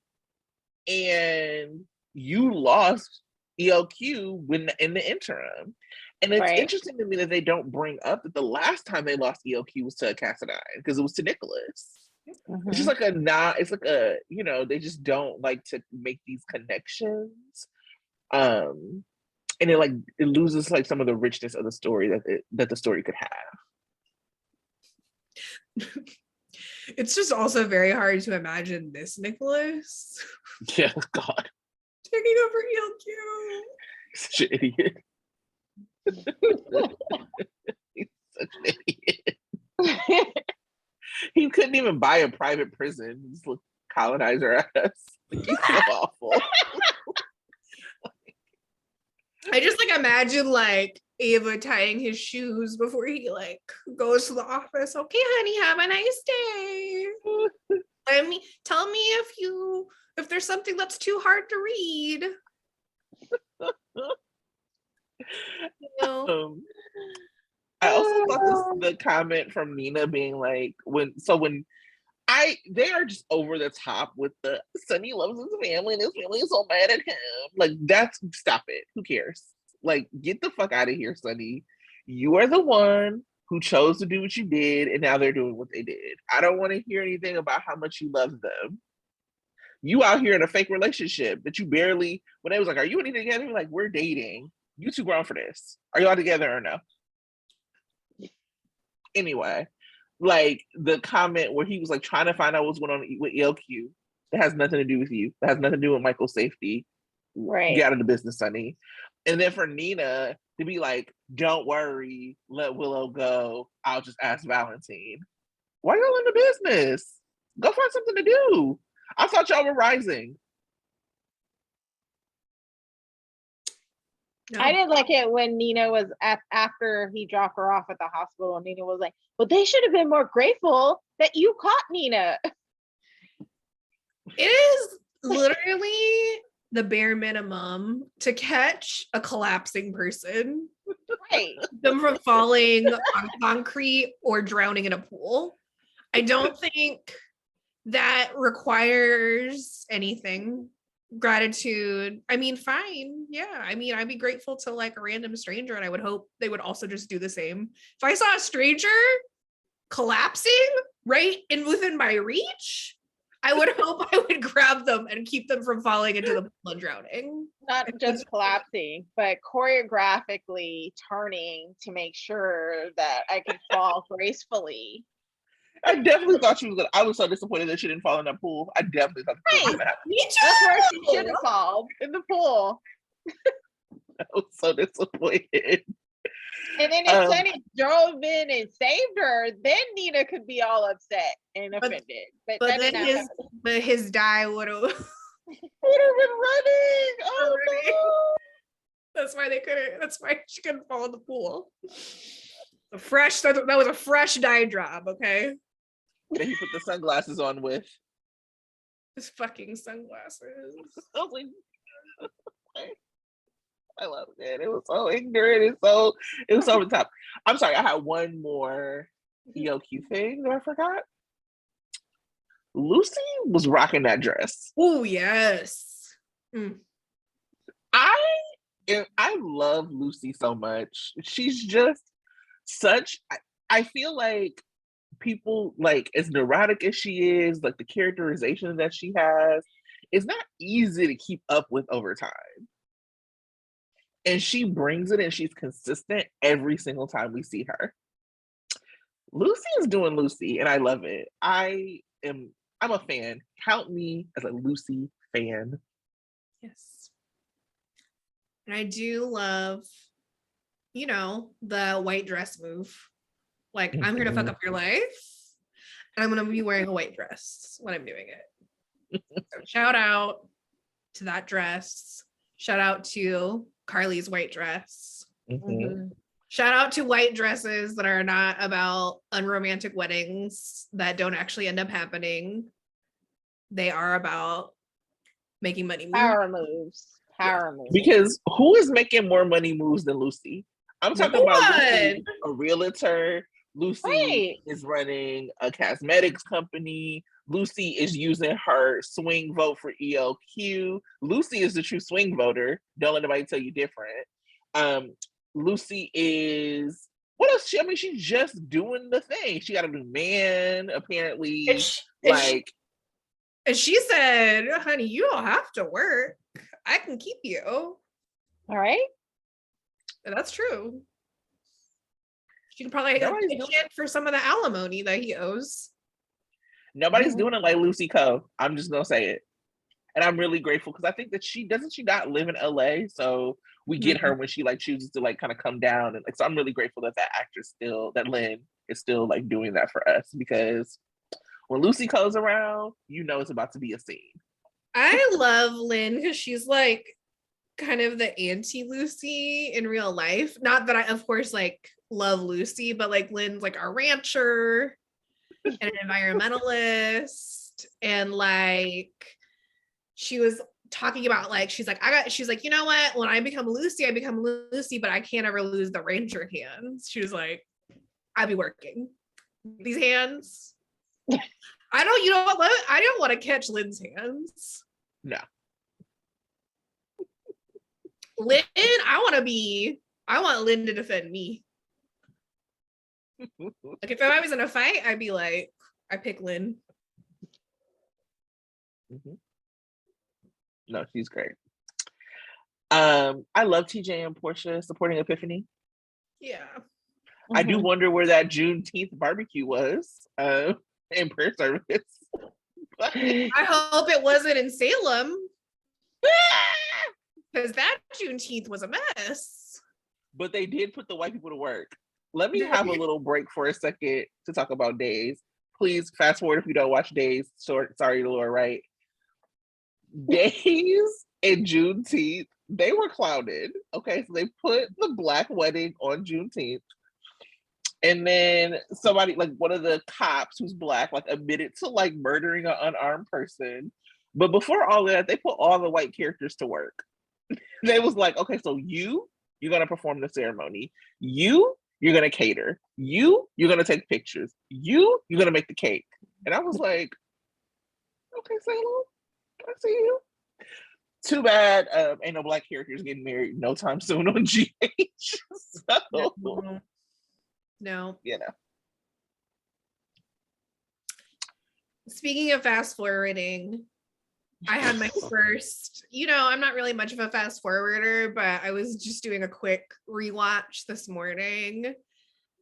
S1: and you lost ELQ when in the interim. And it's interesting to me that they don't bring up that the last time they lost ELQ was to Cassadine because it was to Nicholas. It's just like it's like a, you know, they just don't like to make these connections. And it loses like some of the richness of the story that the story could have.
S2: It's just also very hard to imagine this Nicholas.
S1: Yeah, God.
S2: Taking over ELQ.
S1: Such an idiot. He's such an idiot. He couldn't even buy a private prison. Just look colonizer ass. He's so awful.
S2: I just like imagine like Ava tying his shoes before he like goes to the office. Okay, honey, have a nice day. Tell me if there's something that's too hard to read. You know?
S1: I also thought the comment from Nina being like, they are just over the top with the Sonny loves his family and his family is so mad at him. Like, stop it. Who cares? Like, get the fuck out of here, Sonny. You are the one who chose to do what you did, and now they're doing what they did. I don't want to hear anything about how much you love them. You out here in a fake relationship that you barely, when they was like, are you anything together? Like, we're dating. You too grown for this. Are y'all together or no? Anyway, like the comment where he was like trying to find out what's going on with ELQ that has nothing to do with you, that has nothing to do with Michael's safety.
S3: Right.
S1: Get out of the business, Sonny. And then for Nina to be like, don't worry, let Willow go. I'll just ask Valentine. Why y'all in the business? Go find something to do. I thought y'all were rising.
S3: No. I didn't like it when Nina was after he dropped her off at the hospital. And Nina was like, well, they should have been more grateful that you caught Nina.
S2: It is literally the bare minimum to catch a collapsing person.
S3: Right.
S2: Them from falling on concrete or drowning in a pool. I don't think that requires anything. Gratitude. I mean, fine. Yeah. I mean, I'd be grateful to like a random stranger, and I would hope they would also just do the same. If I saw a stranger collapsing right within my reach, I would hope I would grab them and keep them from falling into the pool and drowning.
S3: not just collapsing, but choreographically turning to make sure that I could fall gracefully.
S1: I definitely thought she was gonna. I was so disappointed that she didn't fall in that pool. I definitely thought the pool was gonna happen.
S2: Me too.
S3: That's where she should have fallen, in the pool.
S1: I was so disappointed.
S3: And then if Sonny drove in and saved her, then Nina could be all upset and offended. But that did not happen.
S2: But his die would have
S1: Would have been running. Oh no.
S2: That's why they couldn't. That's why she couldn't fall in the pool. That was a fresh dye job. Okay.
S1: Then he put the sunglasses on with
S2: His fucking sunglasses.
S1: I was like, I love it. It was so ignorant. It was so over the top. I'm sorry, I had one more ELQ thing that I forgot. Lucy was rocking that dress.
S2: Oh yes.
S1: I love Lucy so much. She's just such. I feel like people, like, as neurotic as she is, like the characterization that she has, it's not easy to keep up with over time. And she brings it, and she's consistent every single time we see her. Lucy is doing Lucy, and I love it. I'm a fan. Count me as a Lucy fan.
S2: Yes. And I do love, the white dress move. Like, I'm here to fuck up your life, and I'm gonna be wearing a white dress when I'm doing it. So shout out to that dress. Shout out to Carly's white dress. Shout out to white dresses that are not about unromantic weddings that don't actually end up happening. They are about making money moves.
S3: Power moves.
S1: Because who is making more money moves than Lucy? I'm talking about Lucy, a realtor. Lucy is running a cosmetics company. Lucy is using her swing vote for ELQ. Lucy is the true swing voter. Don't let anybody tell you different. Lucy is, what else? She's just doing the thing. She got a new man, apparently.
S2: And she said, honey, you don't have to work. I can keep you.
S3: All right.
S2: And that's true. She can probably pitch in for some of the alimony that he owes.
S1: Nobody's doing it like Lucy Coe. I'm just gonna say it. And I'm really grateful because I think that she not live in LA, so we get her when she chooses to kind of come down, and so I'm really grateful that actress that Lynn is still doing that for us, because when Lucy Coe's around, it's about to be a scene.
S2: I love Lynn because she's kind of the anti-Lucy in real life. Not that I, of course, love Lucy, but Lynn's a rancher and an environmentalist, and she was talking about she's you know what, when I become Lucy, but I can't ever lose the rancher hands. She was like, I'll be working these hands. I don't want to catch Lynn's hands.
S1: No.
S2: Lynn, I want Lynn to defend me. If I was in a fight, I'd be I pick Lynn.
S1: No, she's great. I love TJ and Portia supporting Epiphany.
S2: Yeah.
S1: I do wonder where that Juneteenth barbecue was in prayer service.
S2: I hope it wasn't in Salem. Because that Juneteenth was a mess.
S1: But they did put the white people to work. Let me have a little break for a second to talk about Days. Please fast forward if you don't watch Days. Sorry, Laura, right? Days and Juneteenth, they were clouded. Okay, so they put the Black wedding on Juneteenth. And then somebody, one of the cops who's Black, admitted to murdering an unarmed person. But before all of that, they put all the white characters to work. They was okay, so you're gonna perform the ceremony. You're gonna cater. You're gonna take pictures. You're gonna make the cake. And I was like, okay, Salem, I see you. Too bad ain't no Black characters getting married no time soon on GH. So,
S2: no.
S1: Speaking
S2: of fast forwarding, I had my first, I'm not really much of a fast forwarder, but I was just doing a quick rewatch this morning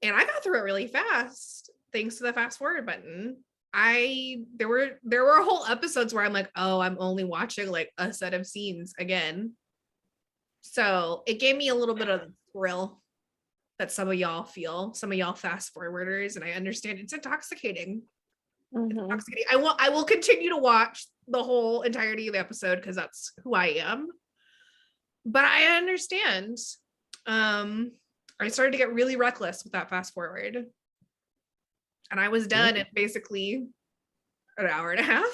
S2: and I got through it really fast thanks to the fast forward button. There were whole episodes where I'm like, oh, I'm only watching like a set of scenes again. So it gave me a little bit of thrill that some of y'all feel, some of y'all fast forwarders, and I understand it's intoxicating. Intoxicating. I will continue to watch the whole entirety of the episode because that's who I am. But I understand. I started to get really reckless with that fast forward. And I was done in basically an hour and a half.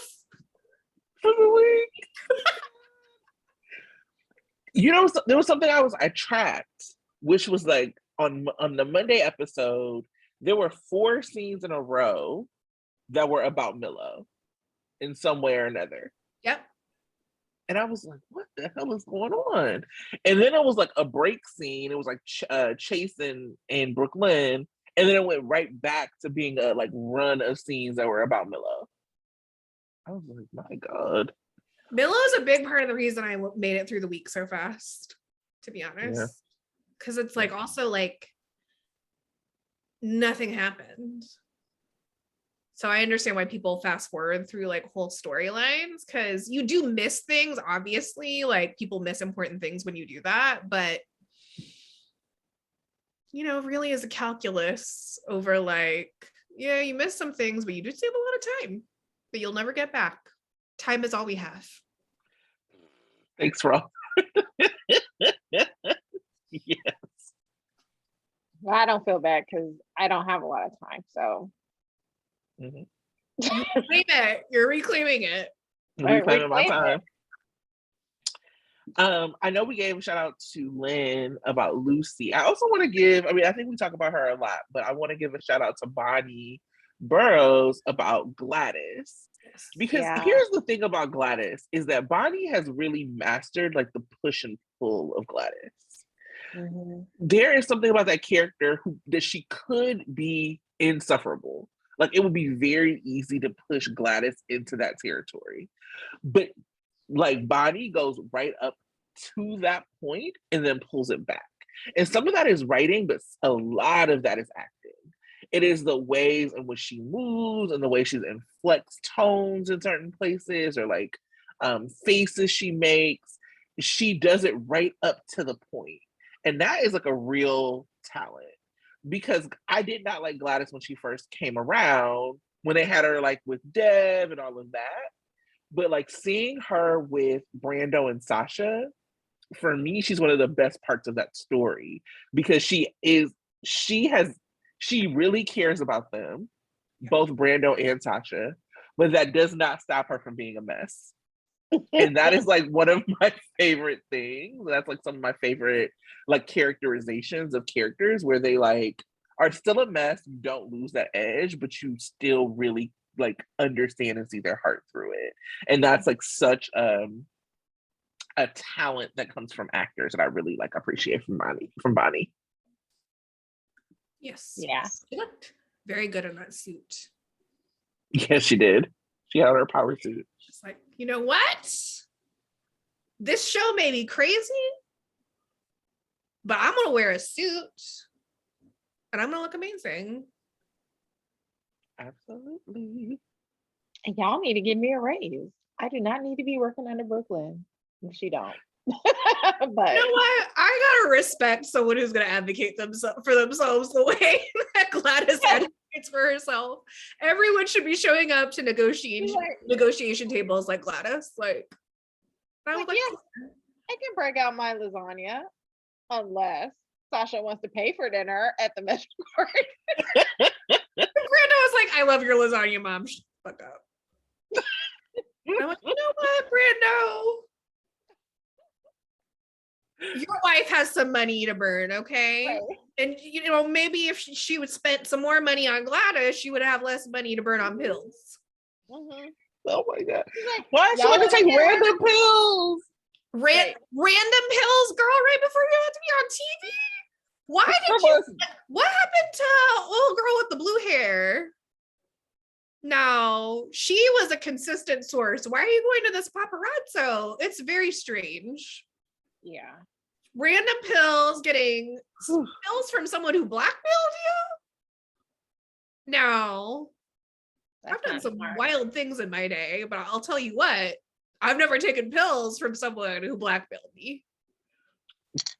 S1: For the week. There was something I tracked, which was like on the Monday episode, there were 4 scenes in a row that were about Milo in some way or another.
S2: Yep.
S1: And I was like, what the hell is going on? And then it was like a break scene. It was like Chase and Brooklyn. And then it went right back to being a like run of scenes that were about Milo. I was like, my God.
S2: Milo is a big part of the reason I made it through the week so fast, to be honest. Because it's like also like nothing happened. So I understand why people fast forward through like whole storylines because you do miss things, obviously. Like people miss important things when you do that. But, really is a calculus over like, yeah, you miss some things, but you do save a lot of time that you'll never get back. Time is all we have.
S1: Thanks, Rob. Yes.
S3: Well, I don't feel bad because I don't have a lot of time. So
S2: You're reclaiming it.
S1: Reclaiming my time. I know we gave a shout out to Lynn about Lucy. I also want to give, I think we talk about her a lot, but I want to give a shout out to Bonnie Burroughs about Gladys. Because here's the thing about Gladys is that Bonnie has really mastered like the push and pull of Gladys. There is something about that character that she could be insufferable. Like it would be very easy to push Gladys into that territory. But like Bonnie goes right up to that point and then pulls it back. And some of that is writing, but a lot of that is acting. It is the ways in which she moves and the way she inflects tones in certain places or like faces she makes. She does it right up to the point. And that is like a real talent because I did not like Gladys when she first came around, when they had her like with Dev and all of that. But like seeing her with Brando and Sasha, for me, she's one of the best parts of that story because she really cares about them, both Brando and Sasha, but that does not stop her from being a mess. And that is like one of my favorite things. That's like some of my favorite like characterizations of characters where they like are still a mess. You don't lose that edge, but you still really like understand and see their heart through it. And that's like such a talent that comes from actors that I really like appreciate from Bonnie.
S2: Yes.
S3: Yeah.
S2: She looked very good in that suit.
S1: Yes, she did. She had her power suit.
S2: She's like, you know what? This show may be crazy, but I'm gonna wear a suit and I'm gonna look amazing.
S1: Absolutely.
S3: Y'all need to give me a raise. I do not need to be working under Brooklyn. She don't. But
S2: you know what? I gotta respect someone who's gonna advocate for themselves the way that Gladys advocates for herself. Everyone should be showing up to negotiation tables like Gladys. Like, I would
S3: I can break out my lasagna unless Sasha wants to pay for dinner at the Metro Court.
S2: Brando was like, I love your lasagna, Mom. Shut the fuck up. I'm like, you know what, Brando? Your wife has some money to burn, okay? Right. And maybe if she would spend some more money on Gladys, she would have less money to burn on pills.
S1: Oh my God. Like, why is she want to take random pills?
S2: Random pills, girl, right before you had to be on TV? What happened to old girl with the blue hair? Now, she was a consistent source. Why are you going to this paparazzo? It's very strange.
S3: Yeah.
S2: Random pills, getting pills from someone who blackmailed you. Now, I've done some wild things in my day, but I'll tell you what, I've never taken pills from someone who blackmailed me.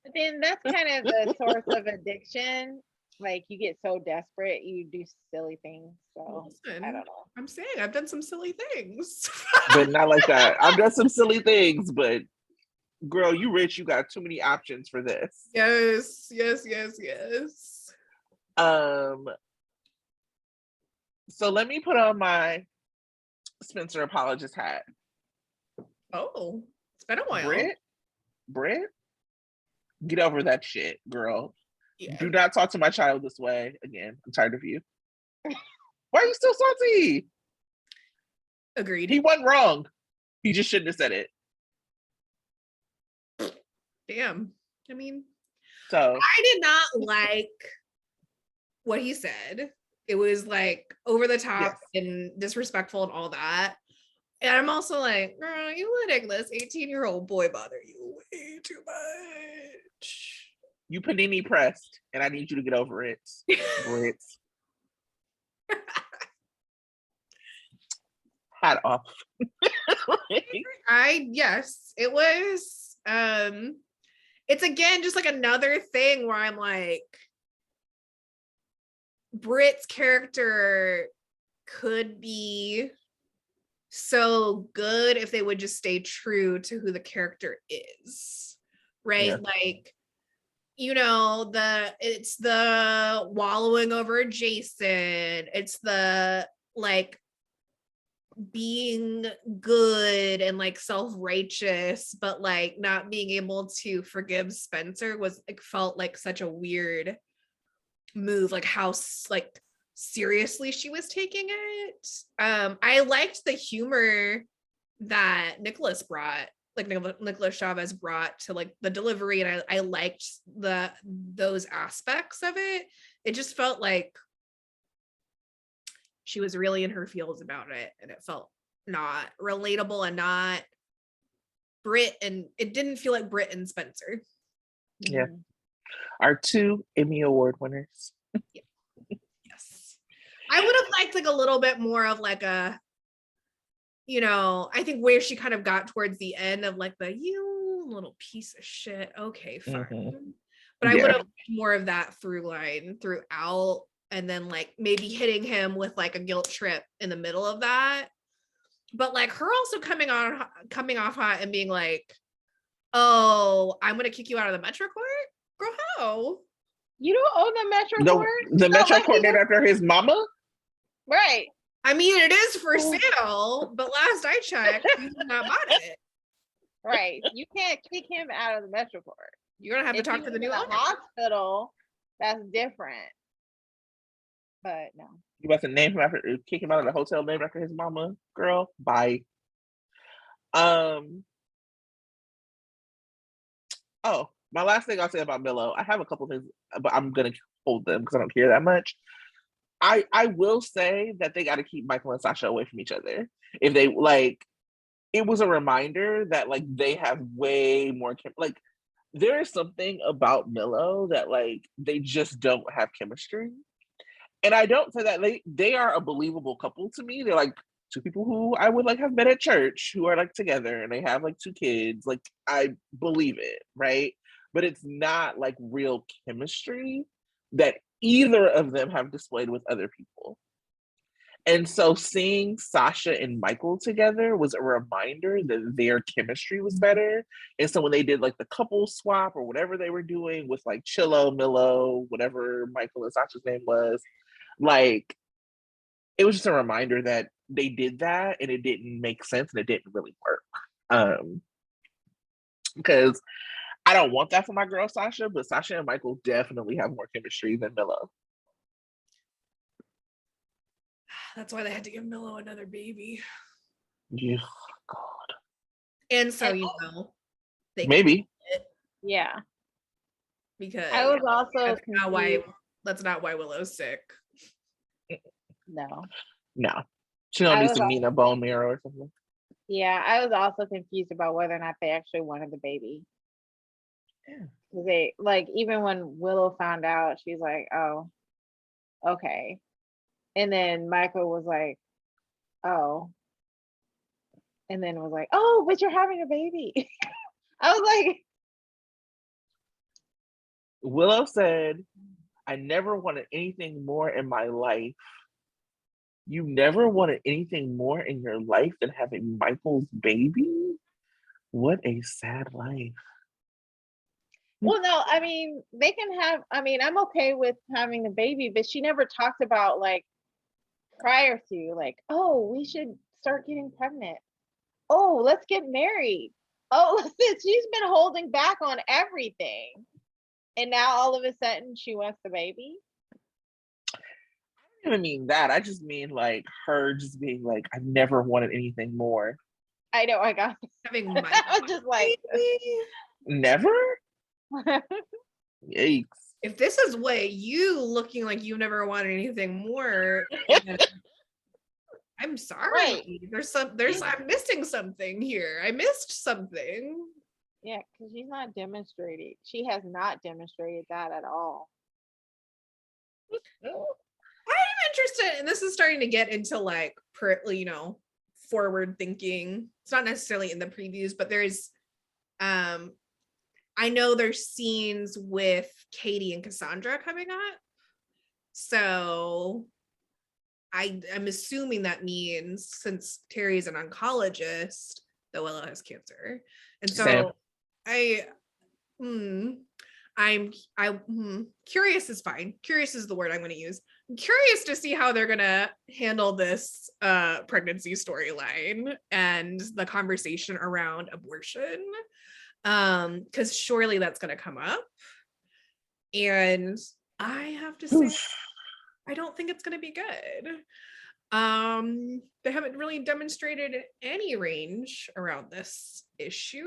S3: But then that's kind of the source of addiction. Like you get so desperate, you do silly things. So
S2: Listen,
S3: I don't know.
S2: I'm saying I've done some silly things.
S1: But not like that. I've done some silly things, but girl, you rich, you got too many options for this.
S2: Yes.
S1: So let me put on my Spencer apologist hat.
S2: Oh, it's been a while.
S1: Brit, get over that shit, girl.
S2: Yeah.
S1: Do not talk to my child this way again. I'm tired of you. Why are you still salty?
S2: Agreed.
S1: He wasn't wrong. He just shouldn't have said it.
S2: Damn. I mean,
S1: so
S2: I did not like what he said. It was like over the top and disrespectful and all that. And I'm also like, girl, you letting this 18-year-old boy bother you way too much.
S1: You panini pressed, and I need you to get over it, Brit. Hat off.
S2: Yes, it was. It's again just like another thing where I'm like, Brit's character could be so good if they would just stay true to who the character is, right?
S1: Yeah.
S2: Like, you know, it's the wallowing over Jason, it's the like being good and like self-righteous, but like not being able to forgive Spencer was like felt like such a weird move, like how like seriously she was taking it. I liked the humor that Nicholas brought, like Nicholas Chavez brought to like the delivery, and I liked those aspects of it. It just felt like she was really in her feels about it, and it felt not relatable and not Brit, and it didn't feel like Brit and Spencer.
S1: Yeah. Our 2 Emmy Award winners.
S2: Yes. I would have liked like a little bit more of like a, you know, I think where she kind of got towards the end of like the you little piece of shit. Okay, fine. But I would have more of that through line throughout, and then like maybe hitting him with like a guilt trip in the middle of that. But like her also coming off hot and being like, oh, I'm gonna kick you out of the Metro Court? Girl, how?
S3: You don't own the Metro Court?
S1: The Metro Court named after his mama?
S3: Right.
S2: I mean, it is for sale, but last I checked, you did not bought it.
S3: Right. You can't kick him out of the Metro Court.
S2: You're gonna have to talk to the new owner.
S3: Hospital, that's different. But no.
S1: You about to name him after, kick him out of the hotel named after his mama? Girl, bye. Oh, my last thing I'll say about Milo, I have a couple things, but I'm gonna hold them because I don't care that much. I will say that they got to keep Michael and Sasha away from each other. If they like, it was a reminder that like they have way more like there is something about Milo that like they just don't have chemistry. And I don't say that they are a believable couple to me. They're like 2 people who I would like have met at church who are like together and they have like 2 kids. Like I believe it, right? But it's not like real chemistry that either of them have displayed with other people. And so seeing Sasha and Michael together was a reminder that their chemistry was better. And so when they did like the couple swap or whatever they were doing with like Chillo, Milo, whatever Michael and Sasha's name was, like it was just a reminder that they did that and it didn't make sense and it didn't really work. Because I don't want that for my girl Sasha, but Sasha and Michael definitely have more chemistry than Milo.
S2: That's why they had to give Milo another baby.
S1: Yeah, God.
S2: And so, you know, they
S1: maybe.
S3: Yeah.
S2: Because
S3: I was also
S2: that's not why Willow's sick.
S3: No.
S1: She don't
S3: I
S1: need
S3: was
S1: some
S3: al-
S1: Nina bone marrow or something.
S3: yeah, I was also confused about whether or not they actually wanted the baby.
S1: Yeah.
S3: 'Cause they like even when Willow found out, she's like, "Oh, okay," and then Michael was like, "Oh," and then was like, "Oh, but you're having a baby." I was like,
S1: Willow said, I never wanted anything more in my life. You never wanted anything more in your life than having Michael's baby? What a sad life.
S3: well, no, I mean, they can have, I mean, I'm okay with having the baby, but she never talked about like prior to, like, oh, we should start getting pregnant. Oh, let's get married. Oh, she's been holding back on everything. And now all of a sudden she wants the baby.
S1: I don't even mean that. I just mean like her just being like, I never wanted anything more.
S3: I know, I got
S2: Having
S3: I was just like,
S1: Never? Yikes.
S2: if this is what you looking like you never wanted anything more, I'm sorry.
S3: Right.
S2: I'm missing something here. I missed something.
S3: yeah, because she's not demonstrating. She has not demonstrated that at all.
S2: I'm interested, and this is starting to get into like, forward thinking. It's not necessarily in the previews, but there's, I know there's scenes with Katie and Cassandra coming up. So I'm assuming that means since Terry's an oncologist, that Willow has cancer. And so I'm curious is fine. Curious is the word I'm going to use. I'm curious to see how they're going to handle this pregnancy storyline and the conversation around abortion. Because surely that's going to come up. And I have to say, I don't think it's going to be good. They haven't really demonstrated any range around this issue.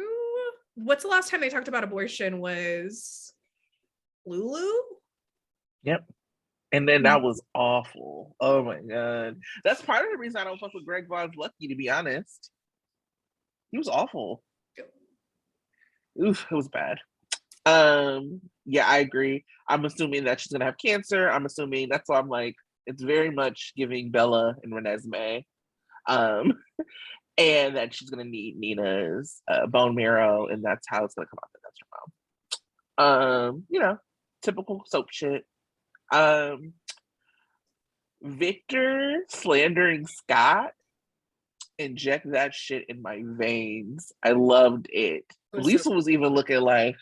S2: What's the last time they talked about abortion was Lulu?
S1: Yep. And then that was awful. Oh my God. That's part of the reason I don't fuck with Greg Vaughn's Lucky, to be honest. He was awful. Oof, it was bad. Yeah, I agree. I'm assuming that she's gonna have cancer. I'm assuming that's why I'm like, it's very much giving Bella and Renesmee. And that she's gonna need Nina's bone marrow, and that's how it's gonna come out that that's her mom. Typical soap shit. Victor slandering Scott, inject that shit in my veins. I loved it. Lisa was even looking like,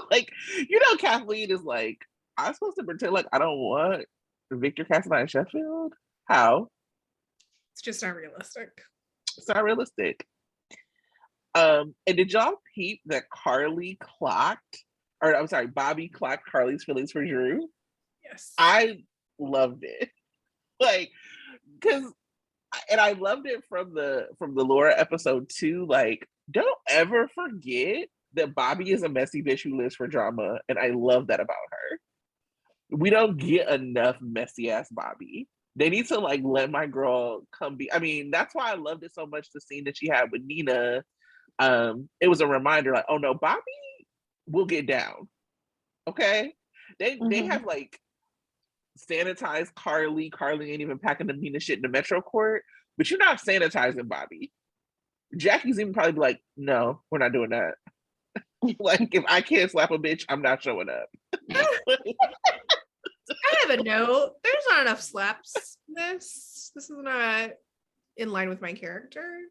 S1: like, Kathleen is like, I'm supposed to pretend like I don't want Victor Cassidy Sheffield? How?
S2: It's just not realistic.
S1: It's not realistic. And did y'all peep that Bobby clocked Carly's feelings for Drew?
S2: Yes.
S1: I loved it. Like, and I loved it from the Laura episode too. Like, don't ever forget that Bobby is a messy bitch who lives for drama, and I love that about her. We don't get enough messy ass Bobby. They need to like let my girl come be. I mean, that's why I loved it so much. The scene that she had with Nina, it was a reminder, like, oh no, Bobby will get down. Okay, they have like sanitized Carly. Carly ain't even packing the Nina shit in the Metro Court, but you're not sanitizing Bobby. Jackie's even probably like, no, we're not doing that. Like, if I can't slap a bitch, I'm not showing up.
S2: I have a note. There's not enough slaps. This is not in line with my character.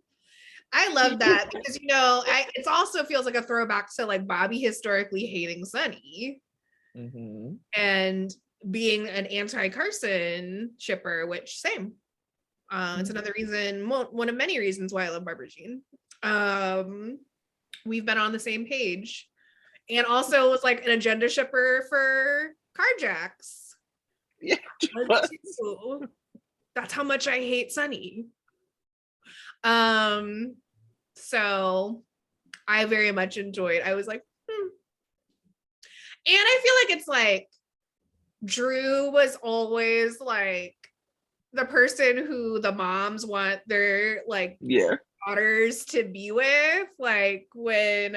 S2: I love that because it also feels like a throwback to like Bobby historically hating Sunny and being an anti-Carson shipper, which same. It's another reason, one of many reasons why I love Barbara Jean. We've been on the same page, and also was like an agenda shipper for Carjacks.
S1: Yeah,
S2: that's how much I hate Sunny. So I very much enjoyed. I was like, and I feel like it's like Drew was always like the person who the moms want their like
S1: Yeah.
S2: daughters to be with, like when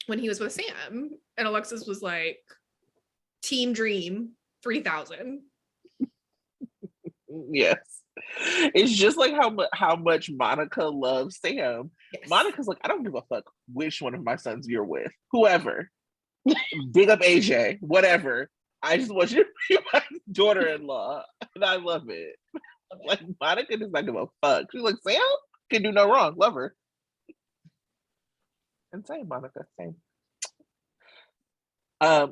S2: he was with Sam, and Alexis was like, Team Dream 3000.
S1: Yes. It's just like how much Monica loves Sam.
S2: Yes.
S1: Monica's like, I don't give a fuck which one of my sons you're with. Whoever. Dig up AJ, whatever. I just want you to be my daughter-in-law. And I love it. Like, Monica does not give a fuck. She's like, Sam can do no wrong. Love her. And same, Monica. Same.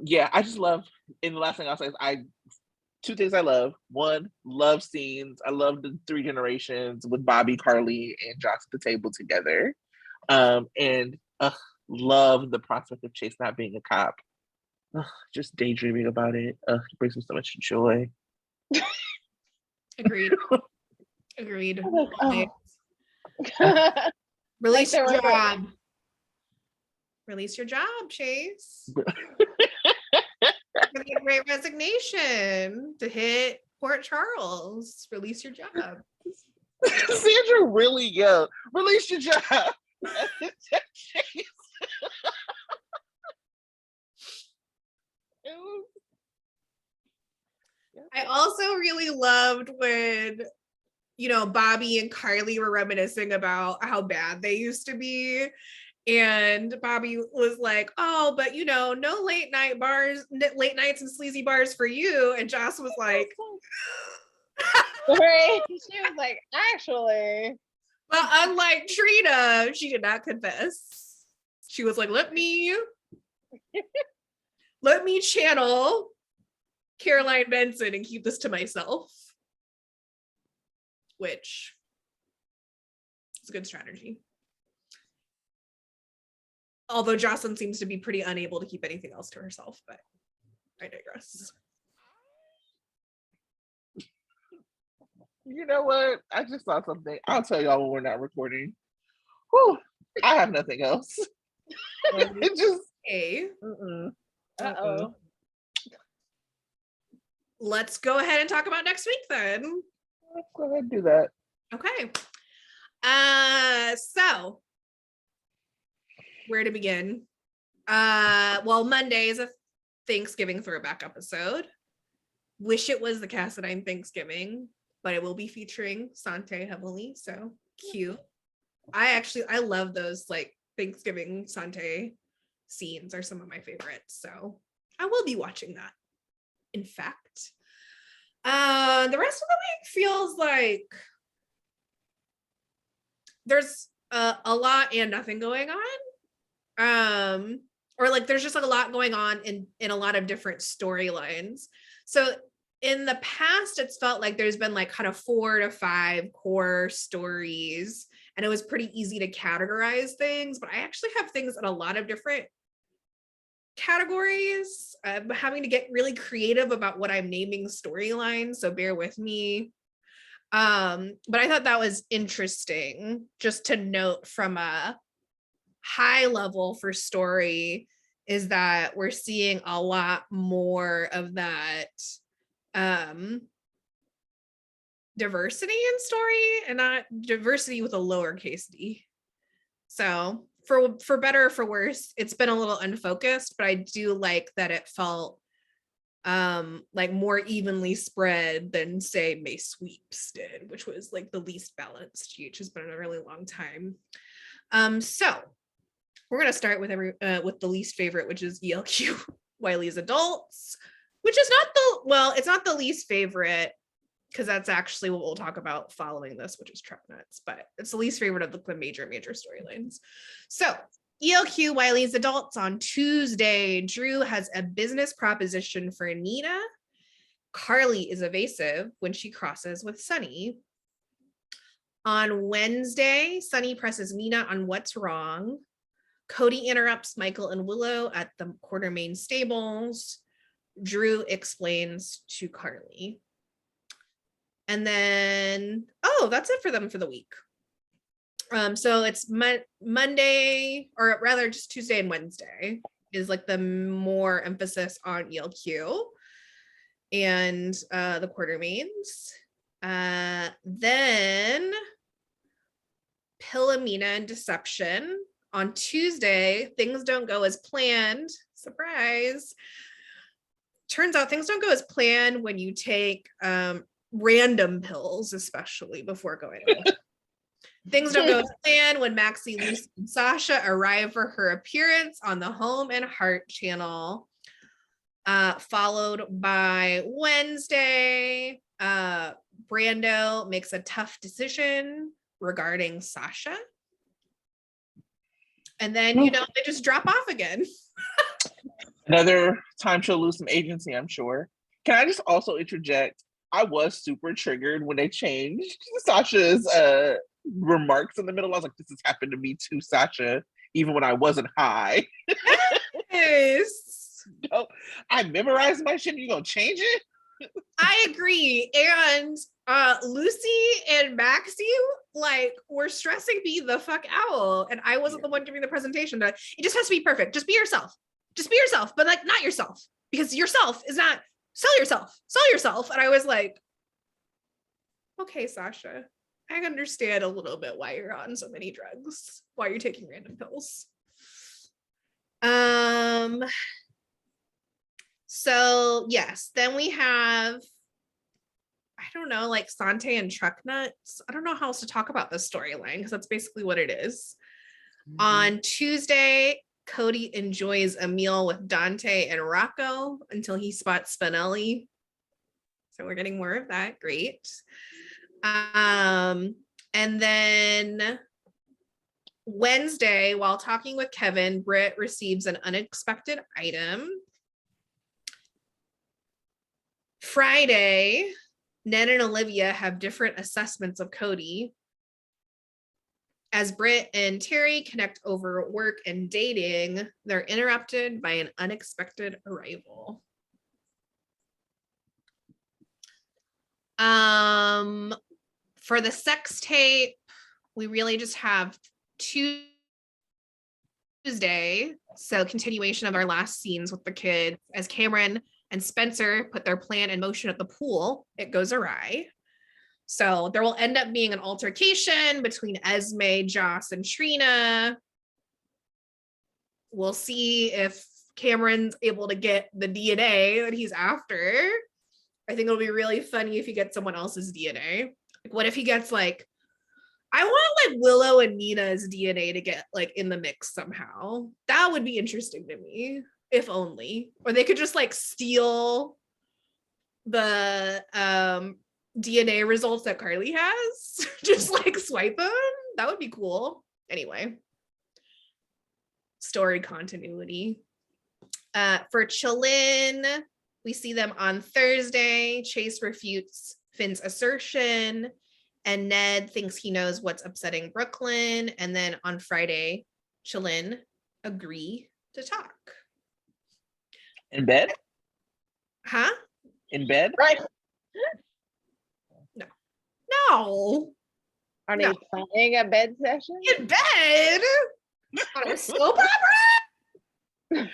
S1: Yeah, I just love, and the last thing I'll say is two things I love. One, love scenes. I love the three generations with Bobby, Carly, and Josh at the table together. And love the prospect of Chase not being a cop. Just daydreaming about it. It brings me so much joy.
S2: Agreed. Agreed.
S1: Like, oh.
S2: Release your job. Release your job, Chase. The Great Resignation to hit Port Charles. Release your job.
S1: Sandra really yelled, release your job.
S2: I also really loved when, you know, Bobby and Carly were reminiscing about how bad they used to be. And Bobby was like, oh, but you know, no late nights and sleazy bars for you. And Joss was like,
S3: right? She was like, actually.
S2: But unlike Trina, she did not confess. She was like, let me channel Caroline Benson and keep this to myself. Which is a good strategy. Although Jocelyn seems to be pretty unable to keep anything else to herself, but I digress.
S1: You know what? I just saw something. I'll tell y'all when we're not recording. Whew, I have nothing else. It just.
S2: Hey.
S3: Uh-oh.
S2: Let's go ahead and talk about next week then.
S1: Let's go ahead and do that.
S2: Okay. So where to begin? Well, Monday is a Thanksgiving throwback episode. Wish it was the Cassadine Thanksgiving, but it will be featuring Sante heavily, so cute. I love those like Thanksgiving Sante scenes are some of my favorites, so I will be watching that. In fact, the rest of the week feels like there's a lot and nothing going on. Or like there's just like a lot going on in a lot of different storylines. So in the past, it's felt like there's been like kind of 4 to 5 core stories, and it was pretty easy to categorize things, but I actually have things in a lot of different categories. I'm having to get really creative about what I'm naming storylines, so bear with me. But I thought that was interesting just to note from a high level for story, is that we're seeing a lot more of that diversity in story, and not diversity with a lowercase d. So for better or for worse, it's been a little unfocused, but I do like that it felt like more evenly spread than say May Sweeps did, which was like the least balanced, which has been in a really long time. So we're gonna start with with the least favorite, which is ELQ Wiley's Adults, which is it's not the least favorite, because that's actually what we'll talk about following this, which is Truck Nuts, but it's the least favorite of the major storylines. So ELQ Wiley's Adults on Tuesday. Drew has a business proposition for Nina. Carly is evasive when she crosses with Sunny. On Wednesday, Sunny presses Nina on what's wrong. Cody interrupts Michael and Willow at the Quartermain stables. Drew explains to Carly. And then, that's it for them for the week. So it's Monday, or rather just Tuesday and Wednesday is like the more emphasis on ELQ and the Quartermains. Then Pillamina and Deception. On Tuesday, things don't go as planned. Surprise. Turns out things don't go as planned when you take random pills, especially before going away. Things don't go as planned when Maxie, Lucy, and Sasha arrive for her appearance on the Home and Heart channel. Followed by Wednesday, Brando makes a tough decision regarding Sasha. And then, they just drop off again.
S1: Another time she'll lose some agency, I'm sure. Can I just also interject? I was super triggered when they changed Sasha's remarks in the middle. I was like, this has happened to me too, Sasha, even when I wasn't high.
S2: Yes.
S1: No, I memorized my shit. You gonna change it?
S2: I agree. And Lucy and Maxie were stressing me the fuck out. And I wasn't the one giving the presentation. But it just has to be perfect. Just be yourself. Just be yourself, but not yourself. Because yourself is not sell yourself. And I was like, okay, Sasha, I understand a little bit why you're on so many drugs, why you're taking random pills. So yes, then we have, I don't know, Sante and Truck Nuts. I don't know how else to talk about this storyline because that's basically what it is. Mm-hmm. On Tuesday, Cody enjoys a meal with Dante and Rocco until he spots Spinelli. So we're getting more of that. Great. And then Wednesday, while talking with Kevin, Britt receives an unexpected item. Friday, Ned and Olivia have different assessments of Cody. As Britt and Terry connect over work and dating, they're interrupted by an unexpected arrival. For the sex tape, we really just have Tuesday, so continuation of our last scenes with the kids. As Cameron and Spencer put their plan in motion at the pool, it goes awry. So there will end up being an altercation between Esme, Joss, and Trina. We'll see if Cameron's able to get the DNA that he's after. I think it'll be really funny if he gets someone else's DNA. What if he gets I want Willow and Nina's DNA to get in the mix somehow. That would be interesting to me, if only. Or they could just steal the DNA results that Carly has, just swipe them. That would be cool. Anyway, story continuity. For Chillin, we see them on Thursday. Chase refutes Finn's assertion, and Ned thinks he knows what's upsetting Brooklyn. And then on Friday, Chillin agree to talk.
S1: In bed?
S2: Huh?
S1: In bed?
S3: Right.
S2: No.
S3: Are they planning a bed session?
S2: In bed? On a soap opera?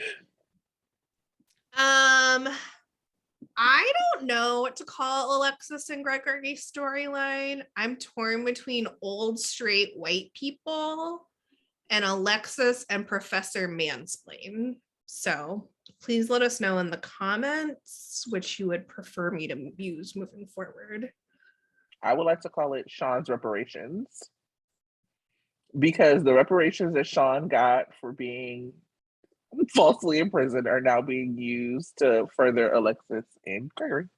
S2: I don't know what to call Alexis and Gregory's storyline. I'm torn between old straight white people and Alexis and Professor Mansplain. So please let us know in the comments which you would prefer me to use moving forward.
S1: I would like to call it Sean's reparations, because the reparations that Sean got for being falsely imprisoned are now being used to further Alexis and Gregory.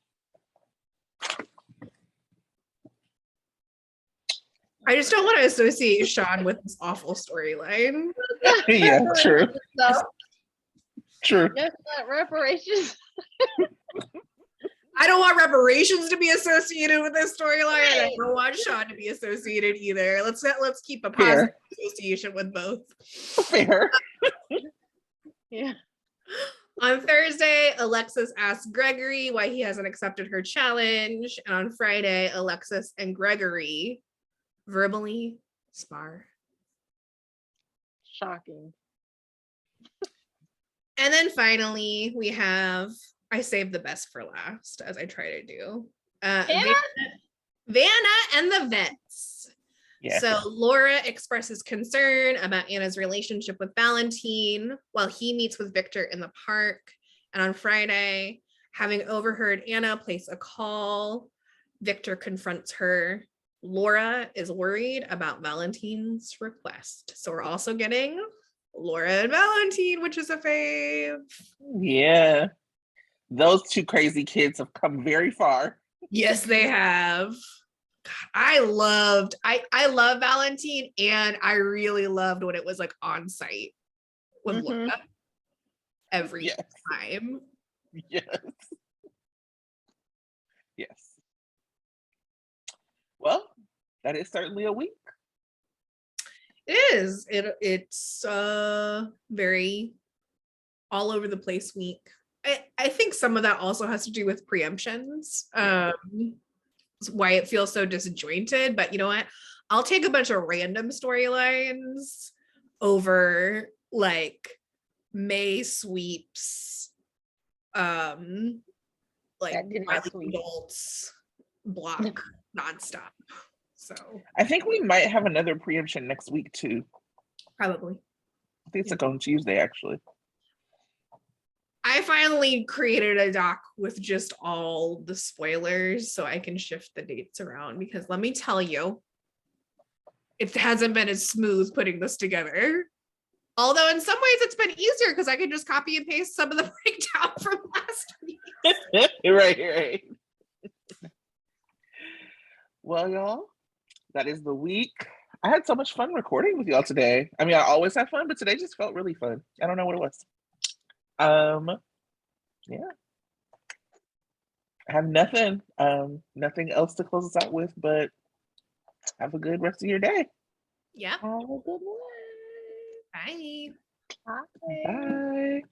S2: I just don't want to associate Sean with this awful storyline.
S1: Yeah, true. True.
S3: Just reparations.
S2: I don't want reparations to be associated with this storyline. I don't want Sean to be associated either. Let's keep a positive association with both.
S1: Fair.
S3: Yeah.
S2: On Thursday, Alexis asks Gregory why he hasn't accepted her challenge. And on Friday, Alexis and Gregory verbally spar.
S3: Shocking.
S2: And then finally, we have, I saved the best for last, as I try to do. Vanna and the vets.
S1: Yeah.
S2: So Laura expresses concern about Anna's relationship with Valentine while he meets with Victor in the park. And on Friday, having overheard Anna place a call, Victor confronts her. Laura is worried about Valentine's request. So we're also getting Laura and Valentine, which is a fave.
S1: Yeah. Those two crazy kids have come very far.
S2: Yes, they have. God, I love Valentine, and I really loved when it was like on site with Laura every time.
S1: Yes. Yes. Well, that is certainly a week.
S2: It is. It's very all over the place week. I think some of that also has to do with preemptions. Why it feels so disjointed, but you know what? I'll take a bunch of random storylines over like May sweeps, like adults block nonstop. So
S1: I think we might have another preemption next week too.
S2: Probably.
S1: I think it's like on Tuesday actually.
S2: I finally created a doc with just all the spoilers so I can shift the dates around, because let me tell you, it hasn't been as smooth putting this together. Although in some ways it's been easier because I can just copy and paste some of the breakdown from last week.
S1: Right. Well, y'all, that is the week. I had so much fun recording with y'all today. I mean, I always have fun, but today just felt really fun. I don't know what it was. Yeah. I have nothing else to close us out with, but have a good rest of your day.
S2: Yeah.
S3: Have a good
S2: Bye.
S3: one.
S1: Bye.